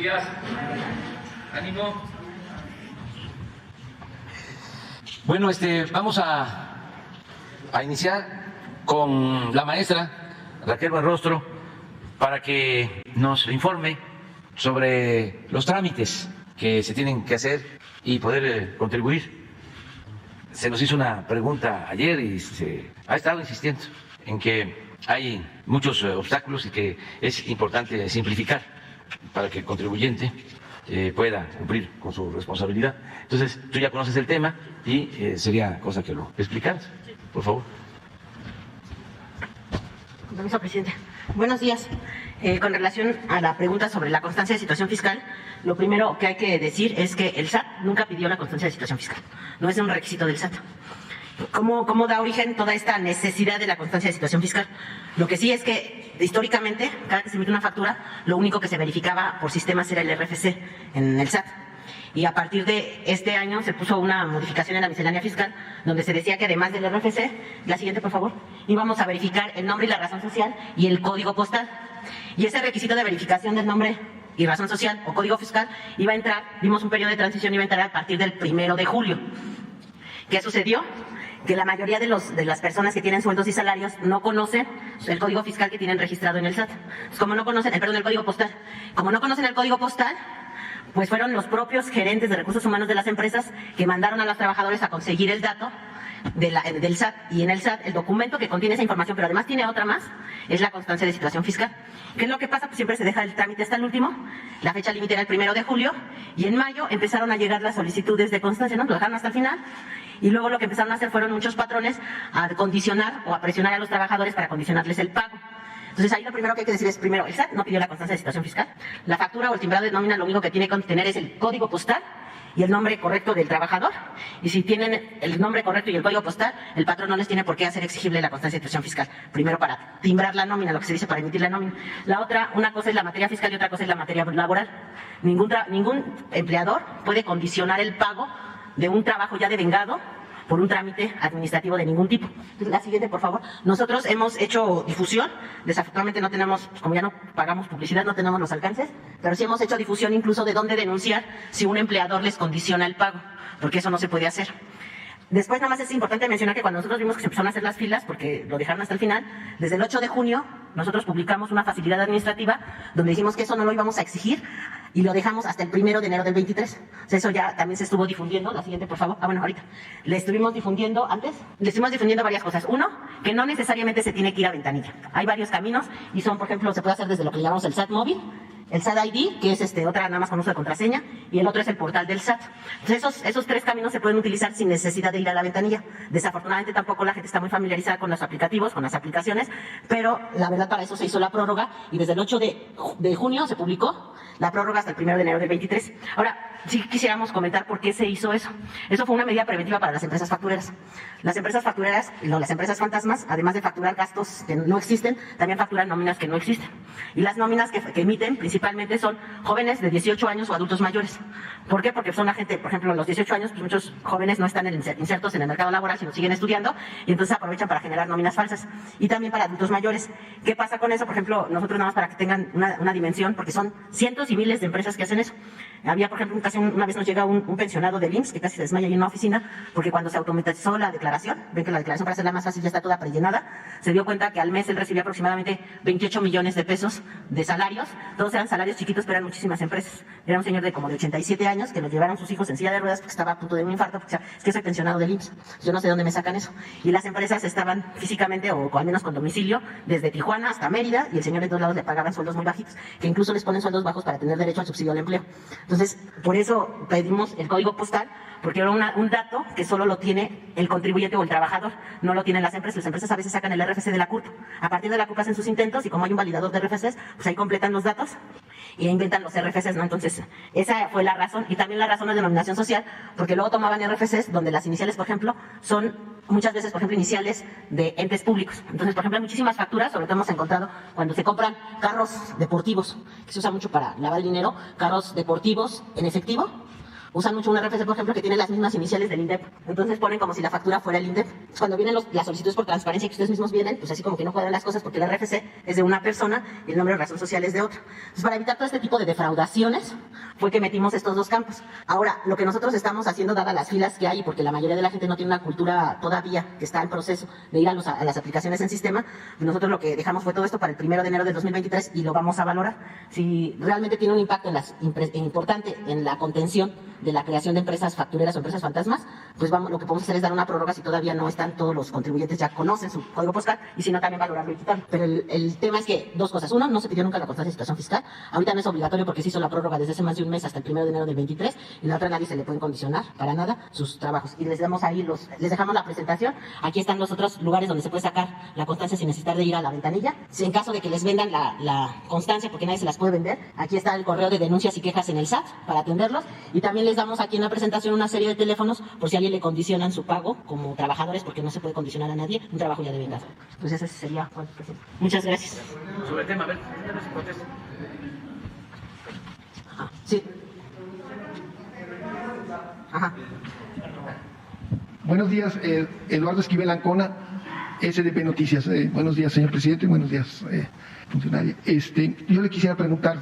días. Ánimo. Bueno, vamos a iniciar con la maestra Raquel Buenrostro para que nos informe sobre los trámites que se tienen que hacer y poder contribuir. Se nos hizo una pregunta ayer y se ha estado insistiendo en que hay muchos obstáculos y que es importante simplificar para que el contribuyente pueda cumplir con su responsabilidad. Entonces, tú ya conoces el tema y sería cosa que lo explicaras, por favor. Con permiso, presidente. Buenos días. Con relación a la pregunta sobre la constancia de situación fiscal, lo primero que hay que decir es que el SAT nunca pidió la constancia de situación fiscal. No es un requisito del SAT. ¿Cómo da origen toda esta necesidad de la constancia de situación fiscal? Lo que sí es que históricamente, cada que se emite una factura, lo único que se verificaba por sistemas era el RFC en el SAT. Y a partir de este año se puso una modificación en la miscelánea fiscal donde se decía que además del RFC, la siguiente por favor, íbamos a verificar el nombre y la razón social y el código postal. Y ese requisito de verificación del nombre y razón social o código fiscal iba a entrar, vimos un periodo de transición, iba a entrar a partir del 1 de julio. ¿Qué sucedió? Que la mayoría de las personas que tienen sueldos y salarios no conocen el código fiscal que tienen registrado en el SAT. Como no conocen, el código postal. Como no conocen el código postal, pues fueron los propios gerentes de recursos humanos de las empresas que mandaron a los trabajadores a conseguir el dato del SAT. Y en el SAT, el documento que contiene esa información, pero además tiene otra más, es la constancia de situación fiscal. ¿Qué es lo que pasa? Pues siempre se deja el trámite hasta el último. La fecha límite era el 1 de julio y en mayo empezaron a llegar las solicitudes de constancia, ¿no? Lo dejaron hasta el final. Y luego lo que empezaron a hacer fueron muchos patrones a condicionar o a presionar a los trabajadores para condicionarles el pago. Entonces ahí lo primero que hay que decir es, primero, el SAT no pidió la constancia de situación fiscal. La factura o el timbrado de nómina lo único que tiene que contener es el código postal y el nombre correcto del trabajador. Y si tienen el nombre correcto y el código postal, el patrón no les tiene por qué hacer exigible la constancia de situación fiscal. Primero para timbrar la nómina, lo que se dice para emitir la nómina. La otra, una cosa es la materia fiscal y otra cosa es la materia laboral. Ningún empleador puede condicionar el pago de un trabajo ya devengado por un trámite administrativo de ningún tipo. Entonces, la siguiente, por favor. Nosotros hemos hecho difusión, desafortunadamente no tenemos, como ya no pagamos publicidad, no tenemos los alcances, pero sí hemos hecho difusión incluso de dónde denunciar si un empleador les condiciona el pago, porque eso no se puede hacer. Después, nada más es importante mencionar que cuando nosotros vimos que se empezaron a hacer las filas, porque lo dejaron hasta el final, desde el 8 de junio nosotros publicamos una facilidad administrativa donde dijimos que eso no lo íbamos a exigir y lo dejamos hasta el 1 de enero del 23. O sea, eso ya también se estuvo difundiendo. La siguiente, por favor. Ahorita. Le estuvimos difundiendo varias cosas. Uno, que no necesariamente se tiene que ir a ventanilla. Hay varios caminos y son, por ejemplo, se puede hacer desde lo que llamamos el SAT móvil, el SAT ID, que es otra nada más con uso de contraseña, y el otro es el portal del SAT. Entonces esos tres caminos se pueden utilizar sin necesidad de ir a la ventanilla. Desafortunadamente tampoco la gente está muy familiarizada con los aplicativos, con las aplicaciones, pero la verdad para eso se hizo la prórroga y desde el 8 de junio se publicó la prórroga hasta el 1 de enero del 23. Ahora, sí quisiéramos comentar por qué se hizo eso. Eso fue una medida preventiva para las empresas factureras. Las empresas factureras, las empresas fantasmas, además de facturar gastos que no existen, también facturan nóminas que no existen. Y las nóminas que emiten principalmente son jóvenes de 18 años o adultos mayores. ¿Por qué? Porque son la gente, por ejemplo, a los 18 años, pues muchos jóvenes no están insertos en el mercado laboral, sino siguen estudiando, y entonces aprovechan para generar nóminas falsas. Y también para adultos mayores. ¿Qué pasa con eso? Por ejemplo, nosotros nada más para que tengan una dimensión, porque son cientos y miles de empresas que hacen eso. Había, por ejemplo, una vez nos llega un pensionado del IMSS que casi se desmaya ahí en una oficina, porque cuando se automatizó la declaración, ven que la declaración para hacerla más fácil ya está toda prellenada, se dio cuenta que al mes él recibía aproximadamente 28 millones de pesos de salarios. Todos eran salarios chiquitos, pero eran muchísimas empresas. Era un señor de como de 87 años que lo llevaron sus hijos en silla de ruedas porque estaba a punto de un infarto, porque es que soy pensionado del IMSS. Yo no sé de dónde me sacan eso. Y las empresas estaban físicamente, o al menos con domicilio, desde Tijuana hasta Mérida, y el señor de todos lados le pagaban sueldos muy bajitos, que incluso les ponen sueldos bajos para tener derecho al subsidio al empleo. Entonces, por eso pedimos el código postal, porque era un dato que solo lo tiene el contribuyente o el trabajador, no lo tienen las empresas. Las empresas a veces sacan el RFC de la CURP. A partir de la CURP hacen sus intentos y como hay un validador de RFCs, pues ahí completan los datos y inventan los RFCs, ¿no? Entonces, esa fue la razón. Y también la razón de denominación social, porque luego tomaban RFCs donde las iniciales, por ejemplo, son muchas veces, por ejemplo, iniciales de entes públicos. Entonces, por ejemplo, hay muchísimas facturas, sobre todo hemos encontrado cuando se compran carros deportivos, que se usa mucho para lavar el dinero, carros deportivos en efectivo, Usan mucho un RFC, por ejemplo, que tiene las mismas iniciales del INDEP. Entonces ponen como si la factura fuera el INDEP. Cuando vienen las solicitudes por transparencia que ustedes mismos vienen, pues así como que no cuadran las cosas porque el RFC es de una persona y el nombre de razón social es de otra. Entonces, para evitar todo este tipo de defraudaciones, fue que metimos estos dos campos. Ahora, lo que nosotros estamos haciendo, dadas las filas que hay, porque la mayoría de la gente no tiene una cultura todavía que está en proceso de ir a las aplicaciones en sistema, nosotros lo que dejamos fue todo esto para el 1 de enero del 2023 y lo vamos a valorar. Si realmente tiene un impacto importante en la contención de la creación de empresas factureras o empresas fantasmas, pues lo que podemos hacer es dar una prórroga si todavía no están todos los contribuyentes ya conocen su código postal y si no también valorarlo y quitarlo. Pero el tema es que dos cosas. Uno, no se pidió nunca la constancia de situación fiscal. Ahorita no es obligatorio porque se hizo la prórroga desde hace más de un mes hasta el 1 de enero del 23 y la otra nadie se le puede condicionar para nada sus trabajos. Y les damos ahí les dejamos la presentación. Aquí están los otros lugares donde se puede sacar la constancia sin necesitar de ir a la ventanilla. Si en caso de que les vendan la constancia porque nadie se las puede vender, aquí está el correo de denuncias y quejas en el SAT para atenderlos y también les damos aquí en la presentación una serie de teléfonos por si a alguien le condicionan su pago como trabajadores porque no se puede condicionar a nadie un trabajo ya de vengado. Pues ese sería. Muchas gracias. Sobre el tema, a ver, contesta. Ajá, sí. Ajá. Buenos días, Eduardo Esquivel Ancona, SDP Noticias. Buenos días, señor presidente, buenos días, funcionario. Yo le quisiera preguntar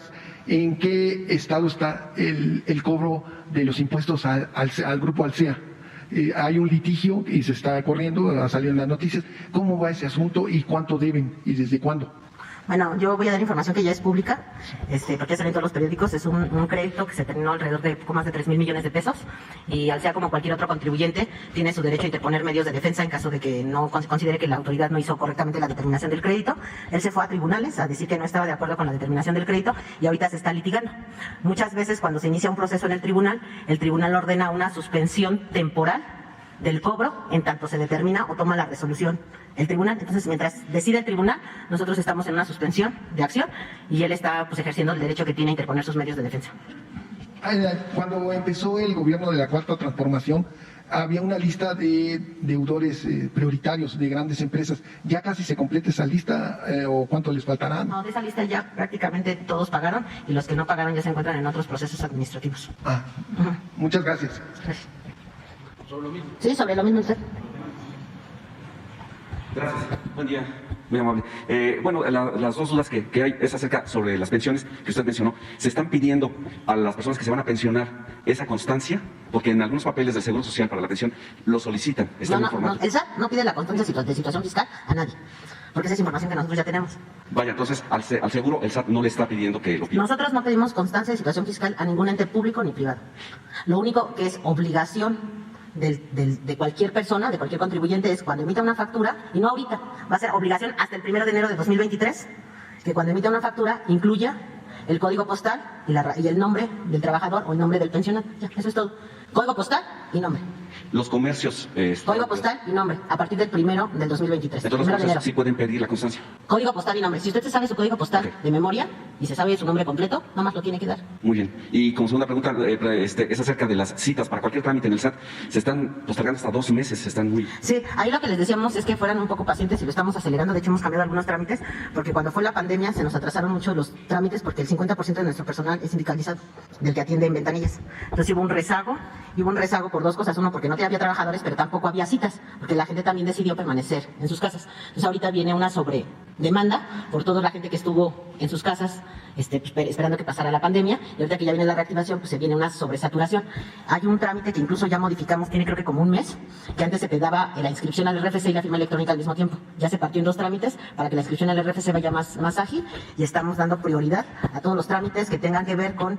en qué estado está el cobro de los impuestos al grupo Alsea. Hay un litigio y se está corriendo, ha salido en las noticias. ¿Cómo va ese asunto y cuánto deben y desde cuándo? Bueno, yo voy a dar información que ya es pública, porque sale en todos los periódicos. Es un crédito que se terminó alrededor de poco más de 3,000 millones de pesos y al sea como cualquier otro contribuyente tiene su derecho a interponer medios de defensa en caso de que no considere que la autoridad no hizo correctamente la determinación del crédito. Él se fue a tribunales a decir que no estaba de acuerdo con la determinación del crédito y ahorita se está litigando. Muchas veces cuando se inicia un proceso en el tribunal ordena una suspensión temporal del cobro en tanto se determina o toma la resolución el tribunal. Entonces, mientras decide el tribunal, nosotros estamos en una suspensión de acción y él está ejerciendo el derecho que tiene a interponer sus medios de defensa. Cuando empezó el gobierno de la Cuarta Transformación, había una lista de deudores prioritarios de grandes empresas. ¿Ya casi se completa esa lista o cuánto les faltará? No, de esa lista ya prácticamente todos pagaron y los que no pagaron ya se encuentran en otros procesos administrativos. Muchas gracias. Gracias. ¿Sobre lo mismo? Sí, sobre lo mismo usted. Gracias. Buen día. Muy amable. Las dos dudas que hay es acerca sobre las pensiones que usted mencionó. ¿Se están pidiendo a las personas que se van a pensionar esa constancia? Porque en algunos papeles del Seguro Social para la pensión lo solicitan. No, el SAT no pide la constancia de situación fiscal a nadie, porque esa es información que nosotros ya tenemos. Vaya, entonces al seguro el SAT no le está pidiendo que lo pida. Nosotros no pedimos constancia de situación fiscal a ningún ente público ni privado. Lo único que es obligación de cualquier persona, de cualquier contribuyente, es cuando emita una factura, y no ahorita, va a ser obligación hasta el 1 de enero de 2023, que cuando emita una factura incluya el código postal y el nombre del trabajador o el nombre del pensionado. Ya, eso es todo. Código postal y nombre. Los comercios... Código postal y nombre, a partir del 1 del 2023. Entonces los comercios sí pueden pedir la constancia. Código postal y nombre. Si usted se sabe su código postal de memoria y se sabe su nombre completo, nada más lo tiene que dar. Muy bien. Y como segunda pregunta, es acerca de las citas para cualquier trámite en el SAT. Se están postergando hasta 2 meses, están muy... Sí, ahí lo que les decíamos es que fueran un poco pacientes y lo estamos acelerando. De hecho, hemos cambiado algunos trámites porque cuando fue la pandemia se nos atrasaron mucho los trámites porque el 50% de nuestro personal es sindicalizado, del que atiende en ventanillas. Entonces hubo un rezago por dos cosas. Uno, porque no había trabajadores, pero tampoco había citas, porque la gente también decidió permanecer en sus casas. Entonces ahorita viene una sobredemanda por toda la gente que estuvo en sus casas esperando que pasara la pandemia, y ahorita que ya viene la reactivación, pues se viene una sobresaturación. Hay un trámite que incluso ya modificamos, tiene creo que como un mes, que antes se te daba la inscripción al RFC y la firma electrónica al mismo tiempo. Ya se partió en 2 trámites para que la inscripción al RFC vaya más ágil, y estamos dando prioridad a todos los trámites que tengan que ver con,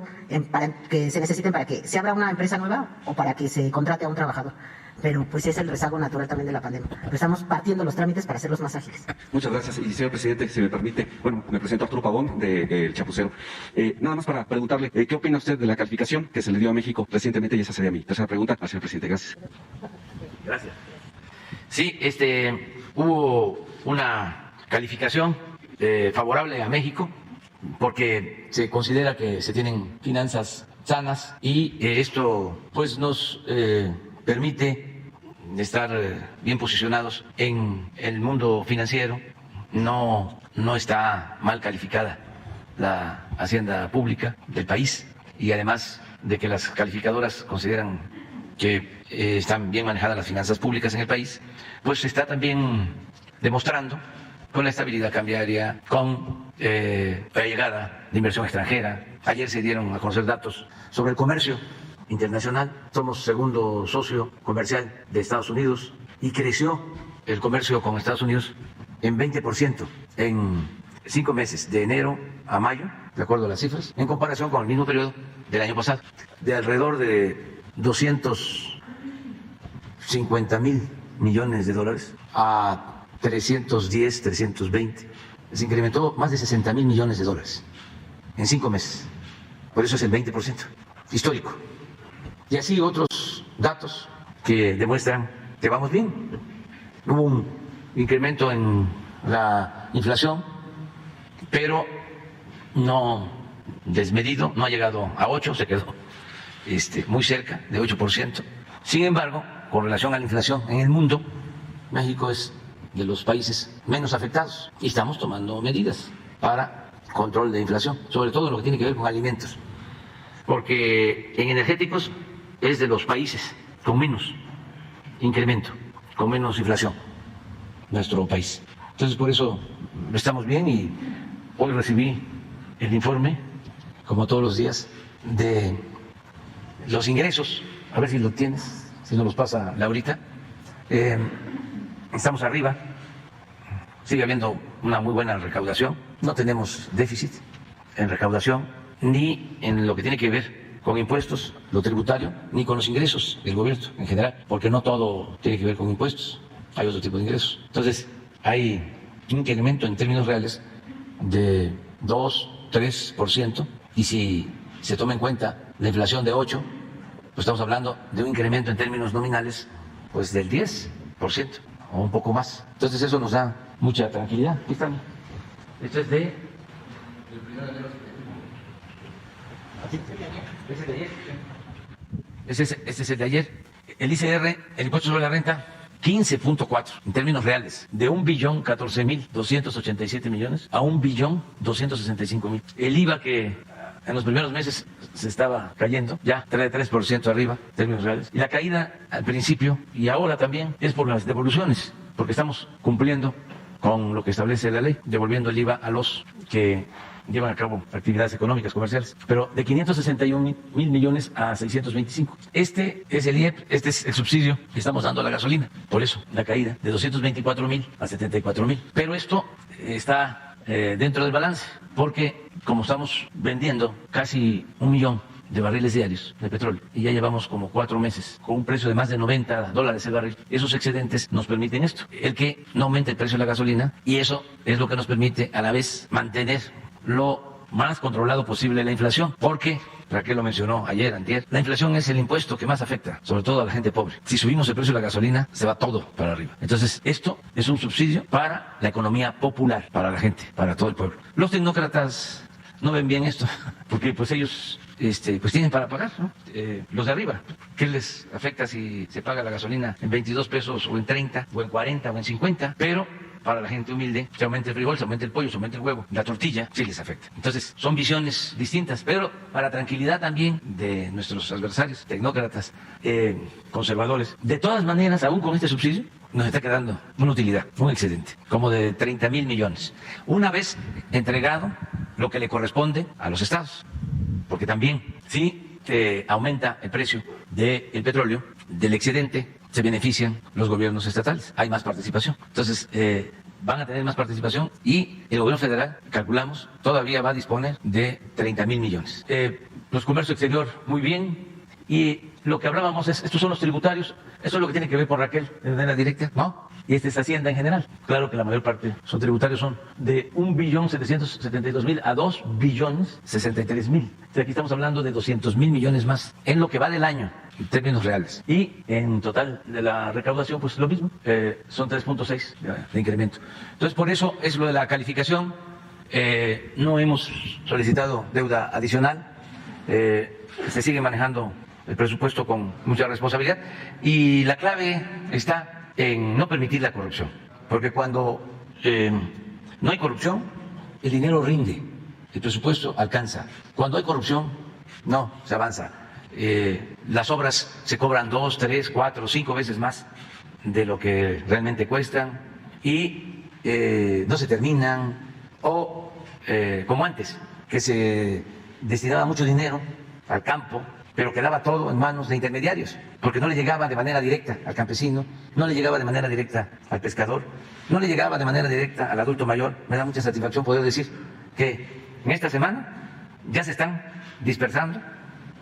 para que se necesiten para que se abra una empresa nueva o para que se contrate a un trabajador. Pero pues es el rezago natural también de la pandemia. Pero estamos partiendo los trámites para hacerlos más ágiles. Muchas gracias. Y señor presidente, si me permite, me presento Arturo Pavón, de El Chapucero. Nada más para preguntarle, ¿qué opina usted de la calificación que se le dio a México recientemente? Y esa sería mi tercera pregunta al señor presidente. Gracias. Gracias. Sí, hubo una calificación favorable a México porque se considera que se tienen finanzas sanas y esto pues nos permite estar bien posicionados en el mundo financiero. No está mal calificada la hacienda pública del país y además de que las calificadoras consideran que están bien manejadas las finanzas públicas en el país, pues se está también demostrando con la estabilidad cambiaria, con la llegada de inversión extranjera. Ayer se dieron a conocer datos sobre el comercio internacional. Somos segundo socio comercial de Estados Unidos y creció el comercio con Estados Unidos en 20% en 5 meses, de enero a mayo, de acuerdo a las cifras, en comparación con el mismo periodo del año pasado, de alrededor de 250.000 millones de dólares a 310, 320. Se incrementó más de 60.000 millones de dólares en 5 meses. Por eso es el 20%, histórico. Y así otros datos que demuestran que vamos bien. Hubo un incremento en la inflación, pero no desmedido, no ha llegado a 8, se quedó muy cerca de 8%. Sin embargo, con relación a la inflación en el mundo, México es de los países menos afectados y estamos tomando medidas para control de inflación, sobre todo lo que tiene que ver con alimentos, porque en energéticos es de los países con menos incremento, con menos inflación, nuestro país. Entonces, por eso estamos bien y hoy recibí el informe, como todos los días, de los ingresos, a ver si lo tienes, si nos los pasa Laurita. Estamos arriba, sigue habiendo una muy buena recaudación, no tenemos déficit en recaudación, ni en lo que tiene que ver con impuestos, lo tributario, ni con los ingresos del gobierno en general, porque no todo tiene que ver con impuestos, hay otro tipo de ingresos. Entonces, hay un incremento en términos reales de 2-3%, y si se toma en cuenta la inflación de 8%, pues estamos hablando de un incremento en términos nominales pues del 10% o un poco más. Entonces eso nos da mucha tranquilidad. Aquí están. Esto es de... Este es el de ayer. El ICR, el impuesto sobre la renta, 15.4 en términos reales, de 1.014.287 millones a 1.265.000. El IVA, que en los primeros meses se estaba cayendo, ya trae 3% arriba en términos reales. Y la caída al principio y ahora también es por las devoluciones, porque estamos cumpliendo con lo que establece la ley, devolviendo el IVA a los que llevan a cabo actividades económicas, comerciales, pero de 561.000 millones a 625. Este es el IEP, este es el subsidio que estamos dando a la gasolina, por eso la caída de 224.000 a 74.000. Pero esto está dentro del balance, porque como estamos vendiendo casi 1 millón de barriles diarios de petróleo y ya llevamos como 4 meses con un precio de más de $90 el barril, esos excedentes nos permiten esto, el que no aumente el precio de la gasolina, y eso es lo que nos permite a la vez mantener lo más controlado posible la inflación, porque Raquel lo mencionó ayer, antier, la inflación es el impuesto que más afecta, sobre todo a la gente pobre. Si subimos el precio de la gasolina, se va todo para arriba. Entonces, esto es un subsidio para la economía popular, para la gente, para todo el pueblo. Los tecnócratas no ven bien esto, porque pues ellos pues tienen para pagar, ¿no? Los de arriba, ¿qué les afecta si se paga la gasolina en 22 pesos o en 30 o en 40 o en 50? Pero para la gente humilde, se aumenta el frijol, se aumenta el pollo, se aumenta el huevo, la tortilla, sí les afecta. Entonces, son visiones distintas, pero para tranquilidad también de nuestros adversarios, tecnócratas, conservadores. De todas maneras, aún con este subsidio, nos está quedando una utilidad, un excedente, como de 30.000 millones. Una vez entregado lo que le corresponde a los estados, porque también, si aumenta el precio del petróleo, del excedente, se benefician los gobiernos estatales, hay más participación. Entonces, van a tener más participación y el gobierno federal, calculamos, todavía va a disponer de 30.000 millones. Los comercios exterior, muy bien. Y lo que hablábamos es, estos son los tributarios, eso es lo que tiene que ver con Raquel de manera directa, ¿no? Y esta es Hacienda en general. Claro que la mayor parte son tributarios, son de 1.772.000 a 2.063.000. O sea, aquí estamos hablando de 200.000 millones más en lo que va del año, en términos reales. Y en total de la recaudación, pues lo mismo, son 3.6 de incremento. Entonces, por eso es lo de la calificación. No hemos solicitado deuda adicional, se sigue manejando el presupuesto con mucha responsabilidad y la clave está en no permitir la corrupción, porque cuando no hay corrupción, el dinero rinde, el presupuesto alcanza. Cuando hay corrupción, no se avanza. Las obras se cobran 2, 3, 4, 5 veces más de lo que realmente cuestan y no se terminan, o como antes, que se destinaba mucho dinero al campo, pero quedaba todo en manos de intermediarios, porque no le llegaba de manera directa al campesino, no le llegaba de manera directa al pescador, no le llegaba de manera directa al adulto mayor. Me da mucha satisfacción poder decir que en esta semana ya se están dispersando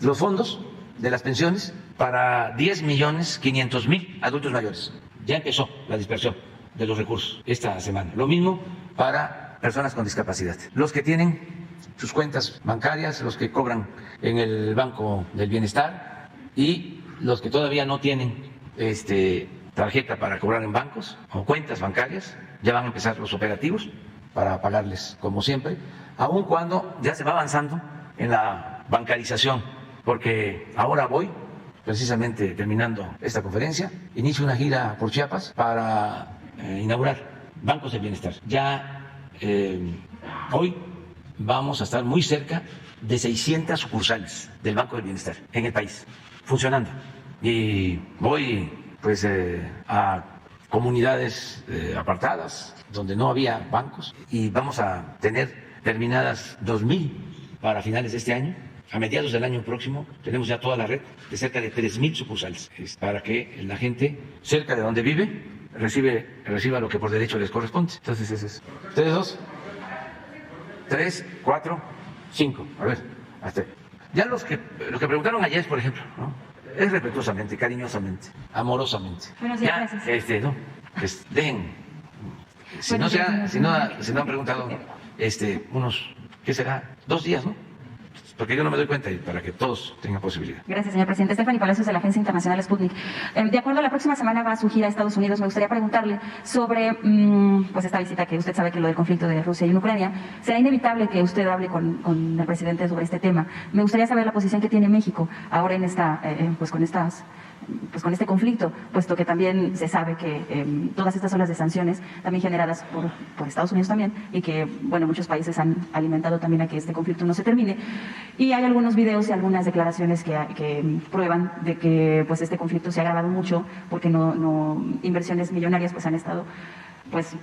los fondos de las pensiones para 10.500.000 adultos mayores. Ya empezó la dispersión de los recursos esta semana. Lo mismo para personas con discapacidad. Los que tienen sus cuentas bancarias, los que cobran en el Banco del Bienestar y los que todavía no tienen tarjeta para cobrar en bancos o cuentas bancarias, ya van a empezar los operativos para pagarles como siempre, aun cuando ya se va avanzando en la bancarización, porque ahora voy, precisamente terminando esta conferencia, inicio una gira por Chiapas para inaugurar bancos de bienestar. Ya hoy vamos a estar muy cerca de 600 sucursales del Banco del Bienestar en el país, funcionando. Y voy pues a comunidades apartadas donde no había bancos y vamos a tener terminadas 2.000 para finales de este año. A mediados del año próximo tenemos ya toda la red de cerca de 3.000 sucursales para que la gente cerca de donde vive reciba lo que por derecho les corresponde. Entonces ese es. ¿Ustedes dos? 3, 4, 5. A ver, hasta. Ya los que preguntaron ayer, por ejemplo, ¿no? Es respetuosamente, cariñosamente, amorosamente. Buenos días, ya, gracias. no, pues dejen. Si no han preguntado, unos, ¿qué será? 2 días, ¿no? Porque yo no me doy cuenta y para que todos tengan posibilidad. Gracias, señor presidente. Stephanie Palacios, de la Agencia Internacional Sputnik. De acuerdo, la próxima semana va a su gira a Estados Unidos. Me gustaría preguntarle sobre pues esta visita, que usted sabe que lo del conflicto de Rusia y Ucrania. ¿Será inevitable que usted hable con el presidente sobre este tema? Me gustaría saber la posición que tiene México ahora en esta, con este conflicto, puesto que también se sabe que todas estas olas de sanciones, también generadas por Estados Unidos también, y que, bueno, muchos países han alimentado también a que este conflicto no se termine. Y hay algunos videos y algunas declaraciones que prueban de que pues este conflicto se ha agravado mucho, porque inversiones millonarias pues han estado pues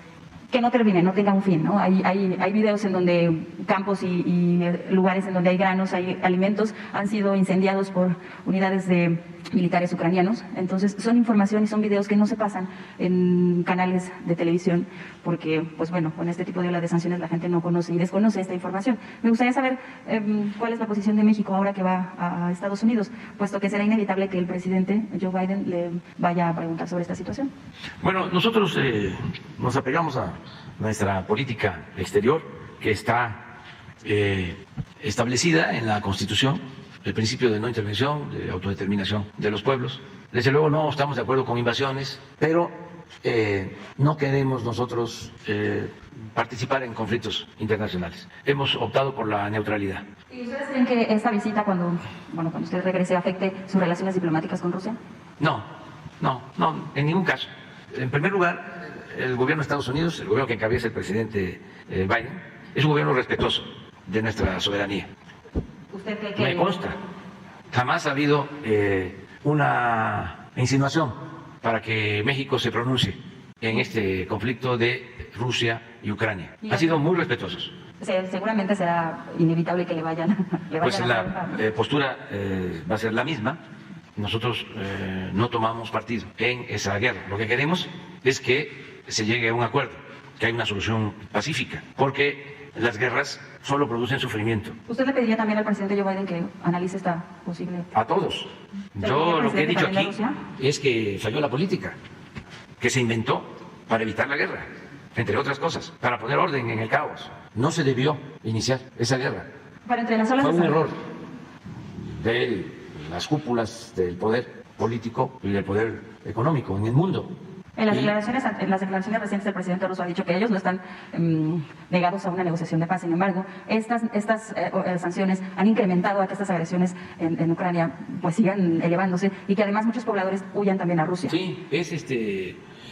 que no termine, no tenga un fin, ¿no? Hay videos en donde campos y lugares en donde hay granos, hay alimentos, han sido incendiados por unidades de militares ucranianos. Entonces son información y son videos que no se pasan en canales de televisión porque, pues bueno, con este tipo de ola de sanciones la gente no conoce y desconoce esta información. Me gustaría saber cuál es la posición de México ahora que va a Estados Unidos, puesto que será inevitable que el presidente Joe Biden le vaya a preguntar sobre esta situación. Bueno, nosotros nos apegamos a nuestra política exterior, que está establecida en la Constitución, el principio de no intervención, de autodeterminación de los pueblos. Desde luego no estamos de acuerdo con invasiones, pero no queremos nosotros participar en conflictos internacionales. Hemos optado por la neutralidad. ¿Y ustedes creen que esta visita, cuando usted regrese, afecte sus relaciones diplomáticas con Rusia? No, en ningún caso. En primer lugar, el gobierno de Estados Unidos, el gobierno que encabeza el presidente Biden, es un gobierno respetuoso de nuestra soberanía. ¿Usted cree que...? Me consta. Jamás ha habido una insinuación para que México se pronuncie en este conflicto de Rusia y Ucrania. Han sido muy respetuosos. Seguramente será inevitable que le vayan Pues a la postura va a ser la misma. Nosotros no tomamos partido en esa guerra. Lo que queremos es que se llegue a un acuerdo, que haya una solución pacífica, porque las guerras solo producen sufrimiento. ¿Usted le pediría también al presidente Joe Biden que analice esta posible...? A todos. Yo lo que he dicho aquí es que falló la política, que se inventó para evitar la guerra, entre otras cosas, para poner orden en el caos. No se debió iniciar esa guerra. Pero entre las olas Fue de un error de las cúpulas del poder político y del poder económico en el mundo. En las declaraciones recientes del presidente ruso ha dicho que ellos no están negados a una negociación de paz. Sin embargo, estas sanciones han incrementado a que estas agresiones en Ucrania pues sigan elevándose y que además muchos pobladores huyan también a Rusia. Sí, es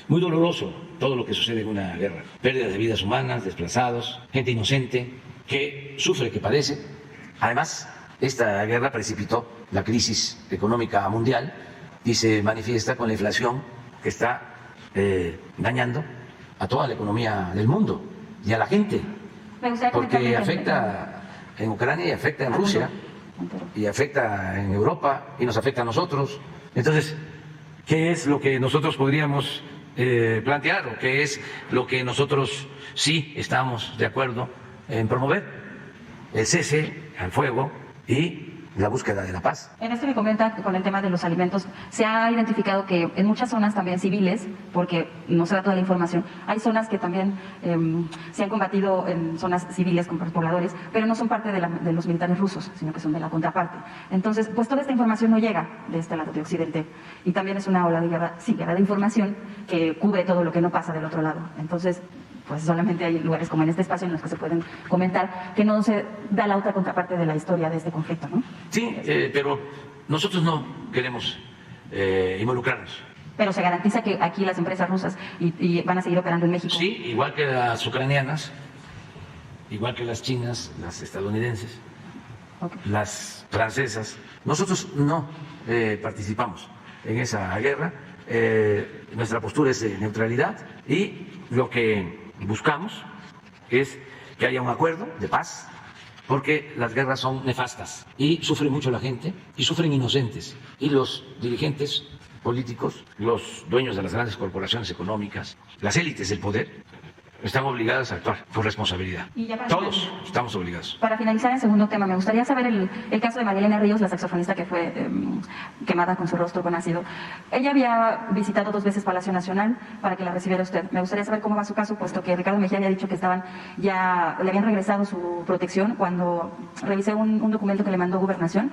muy doloroso todo lo que sucede en una guerra. Pérdida de vidas humanas, desplazados, gente inocente que sufre, que padece. Además, Esta guerra precipitó la crisis económica mundial y se manifiesta con la inflación que está dañando a toda la economía del mundo y a la gente, porque afecta en Ucrania y afecta en Rusia y afecta en Europa y nos afecta a nosotros. Entonces, ¿qué es lo que nosotros podríamos plantear o qué es lo que nosotros sí estamos de acuerdo en promover? El cese al fuego y la búsqueda de la paz. En esto que comenta con el tema de los alimentos, se ha identificado que en muchas zonas también civiles, porque no se da toda la información, hay zonas que también se han combatido en zonas civiles con pobladores, pero no son parte de los militares rusos, sino que son de la contraparte. Entonces, pues toda esta información no llega de este lado de Occidente y también es una ola de guerra, sí, guerra de información que cubre todo lo que no pasa del otro lado. Entonces, pues solamente hay lugares como en este espacio en los que se pueden comentar que no se da la otra contraparte de la historia de este conflicto, ¿no? Sí, pero nosotros no queremos involucrarnos. Pero se garantiza que aquí las empresas rusas y van a seguir operando en México. Sí, igual que las ucranianas, igual que las chinas, las estadounidenses, las francesas. Nosotros no participamos en esa guerra. Nuestra postura es de neutralidad y lo que buscamos es que haya un acuerdo de paz, porque las guerras son nefastas y sufre mucho la gente y sufren inocentes, y los dirigentes políticos, los dueños de las grandes corporaciones económicas, las élites del poder, están obligadas a actuar con responsabilidad. Todos estamos obligados. Para finalizar, el segundo tema, me gustaría saber el caso de María Elena Ríos, la saxofonista que fue quemada con su rostro con ácido. Ella había visitado 2 veces Palacio Nacional para que la recibiera usted. Me gustaría saber cómo va su caso, puesto que Ricardo Mejía había dicho que le habían regresado su protección cuando revisé un documento que le mandó Gobernación,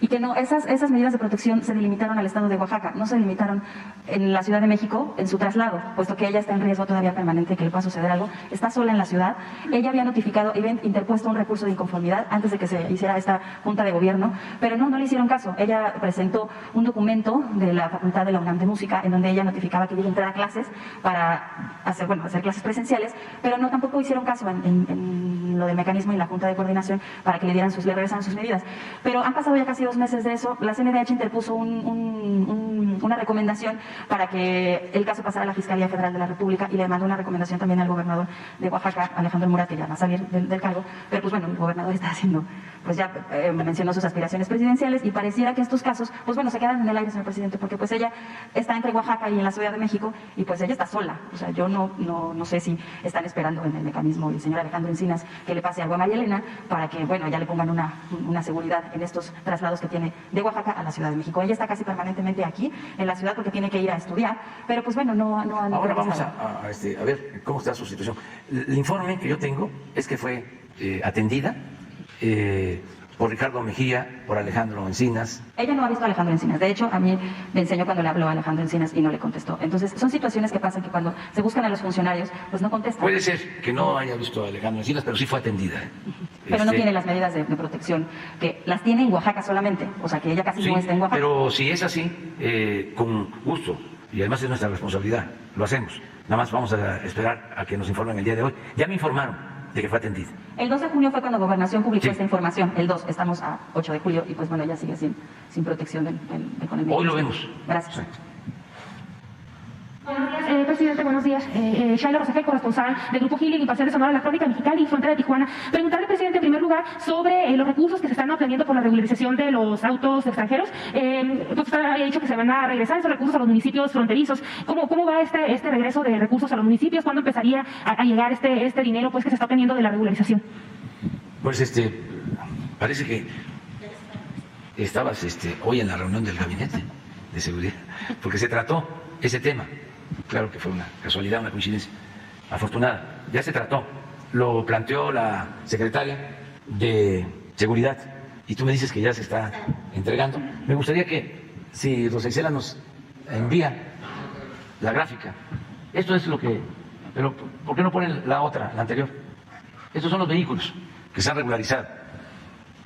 y que no, esas medidas de protección se delimitaron al estado de Oaxaca, no se delimitaron en la Ciudad de México en su traslado, puesto que ella está en riesgo todavía permanente que le pueda suceder algo, está sola en la ciudad. Ella había notificado, había interpuesto un recurso de inconformidad antes de que se hiciera esta junta de gobierno, pero no le hicieron caso. Ella presentó un documento de la Facultad de la UNAM de Música en donde ella notificaba que iba a entrar a clases para hacer clases presenciales, pero no, tampoco hicieron caso en lo del mecanismo y la junta de coordinación para que le regresaran sus medidas. Pero han pasado ya casi 2 meses de eso. La CNDH interpuso una recomendación para que el caso pasara a la Fiscalía Federal de la República y le mandó una recomendación también al gobernador de Oaxaca, Alejandro Murat, que ya va a salir del cargo, pero pues bueno, el gobernador está haciendo, pues ya mencionó sus aspiraciones presidenciales y pareciera que estos casos, pues bueno, se quedan en el aire, señor presidente, porque pues ella está entre Oaxaca y en la Ciudad de México y pues ella está sola. O sea, yo no sé si están esperando en el mecanismo el señor Alejandro Encinas que le pase algo a María Elena para que, bueno, ya le pongan una seguridad en estos traslados que tiene de Oaxaca a la Ciudad de México. Ella está casi permanentemente aquí en la ciudad porque tiene que ir a estudiar, pero pues bueno, no han... Ahora vamos a ver cómo está su situación. El informe que yo tengo es que fue atendida por Ricardo Mejía, por Alejandro Encinas. Ella no ha visto a Alejandro Encinas. De hecho, a mí me enseñó cuando le habló a Alejandro Encinas y no le contestó. Entonces, son situaciones que pasan que cuando se buscan a los funcionarios, pues no contestan. Puede ser que no haya visto a Alejandro Encinas, pero sí fue atendida. Pero no tiene las medidas de protección, que las tiene en Oaxaca solamente. O sea, que ella casi no está en Oaxaca. Pero si es así, con gusto, y además es nuestra responsabilidad, lo hacemos. Nada más vamos a esperar a que nos informen el día de hoy. Ya me informaron de que fue atendida. El 2 de junio fue cuando Gobernación publicó esta información. El 2, estamos a 8 de julio y pues bueno, ya sigue sin protección con el... Hoy lo vemos. Gracias. Sí. Buenos días, presidente, buenos días. Shaila Rosegel, corresponsal del Grupo Healing, Imparcial de Sonora, La Crónica, Mexicali y Frontera de Tijuana. Preguntarle, presidente, en primer lugar, sobre los recursos que se están obteniendo por la regularización de los autos extranjeros. Pues usted había dicho que se van a regresar esos recursos a los municipios fronterizos. ¿Cómo va este regreso de recursos a los municipios? ¿Cuándo empezaría a llegar este dinero pues que se está obteniendo de la regularización? Pues parece que estabas hoy en la reunión del gabinete de seguridad, porque se trató ese tema. Claro que fue una casualidad, una coincidencia afortunada. Ya se trató, lo planteó la secretaria de Seguridad y tú me dices que ya se está entregando. Me gustaría que, si Rosa Isela nos envía la gráfica, esto es lo que... Pero ¿por qué no ponen la otra, la anterior? Estos son los vehículos que se han regularizado.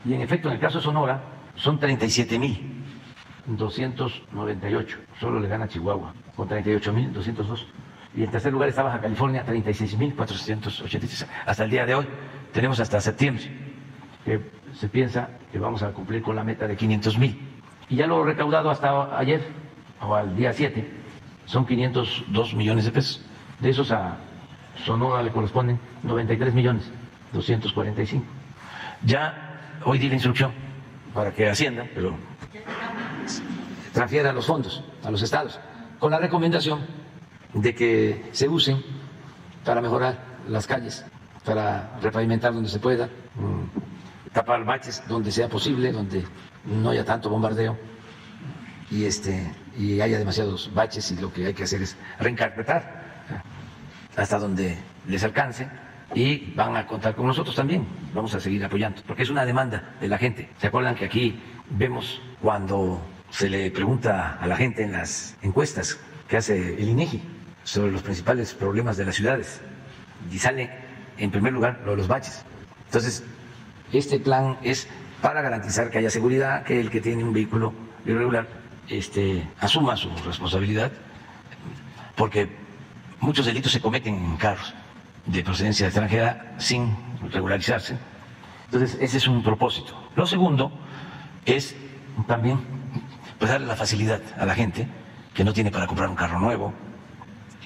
Y en efecto, en el caso de Sonora, son 37.298. Solo le gana Chihuahua, con 38.202. Y en tercer lugar está Baja California, 36.486. Hasta el día de hoy, tenemos hasta septiembre, que se piensa que vamos a cumplir con la meta de 500,000. Y ya lo recaudado hasta ayer, o al día 7, son 502 millones de pesos. De esos a Sonora le corresponden 93,245,000. Ya hoy di la instrucción para que Hacienda, pero transfiera los fondos a los estados, con la recomendación de que se usen para mejorar las calles, para repavimentar donde se pueda, tapar baches donde sea posible, donde no haya tanto bombardeo y haya demasiados baches, y lo que hay que hacer es reencarpetar hasta donde les alcance, y van a contar con nosotros también, vamos a seguir apoyando, porque es una demanda de la gente. ¿Se acuerdan que aquí vemos cuando se le pregunta a la gente en las encuestas que hace el INEGI sobre los principales problemas de las ciudades, y sale en primer lugar lo de los baches? Entonces, este plan es para garantizar que haya seguridad, que el que tiene un vehículo irregular asuma su responsabilidad, porque muchos delitos se cometen en carros de procedencia extranjera sin regularizarse. Entonces, ese es un propósito. Lo segundo es también pues darle la facilidad a la gente que no tiene para comprar un carro nuevo,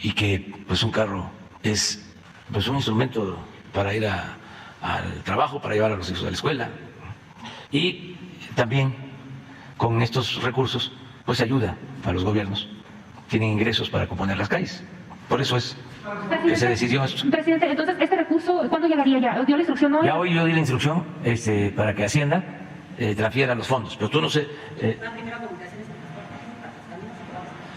y que pues un carro es pues un instrumento para ir al trabajo, para llevar a los hijos a la escuela, y también con estos recursos pues ayuda a los gobiernos, tienen ingresos para componer las calles. Por eso es que se decidió esto. Presidente, entonces, ¿este recurso cuándo llegaría ya? ¿Dio la instrucción hoy? Ya hoy yo di la instrucción para que Hacienda transfiera los fondos, pero tú no sé.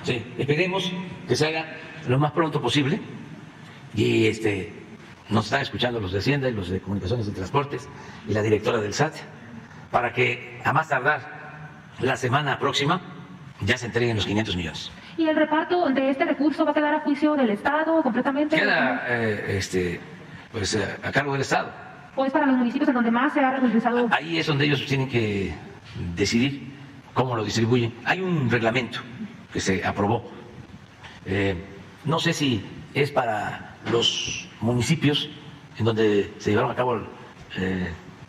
Sí, esperemos que se haga lo más pronto posible, y nos están escuchando los de Hacienda y los de Comunicaciones y Transportes y la directora del SAT, para que a más tardar la semana próxima ya se entreguen los 500 millones. ¿Y el reparto de este recurso va a quedar a juicio del Estado completamente? Queda pues a cargo del Estado. ¿O es para los municipios en donde más se ha regularizado? Ahí es donde ellos tienen que decidir cómo lo distribuyen. Hay un reglamento que se aprobó. No sé si es para los municipios en donde se llevaron a cabo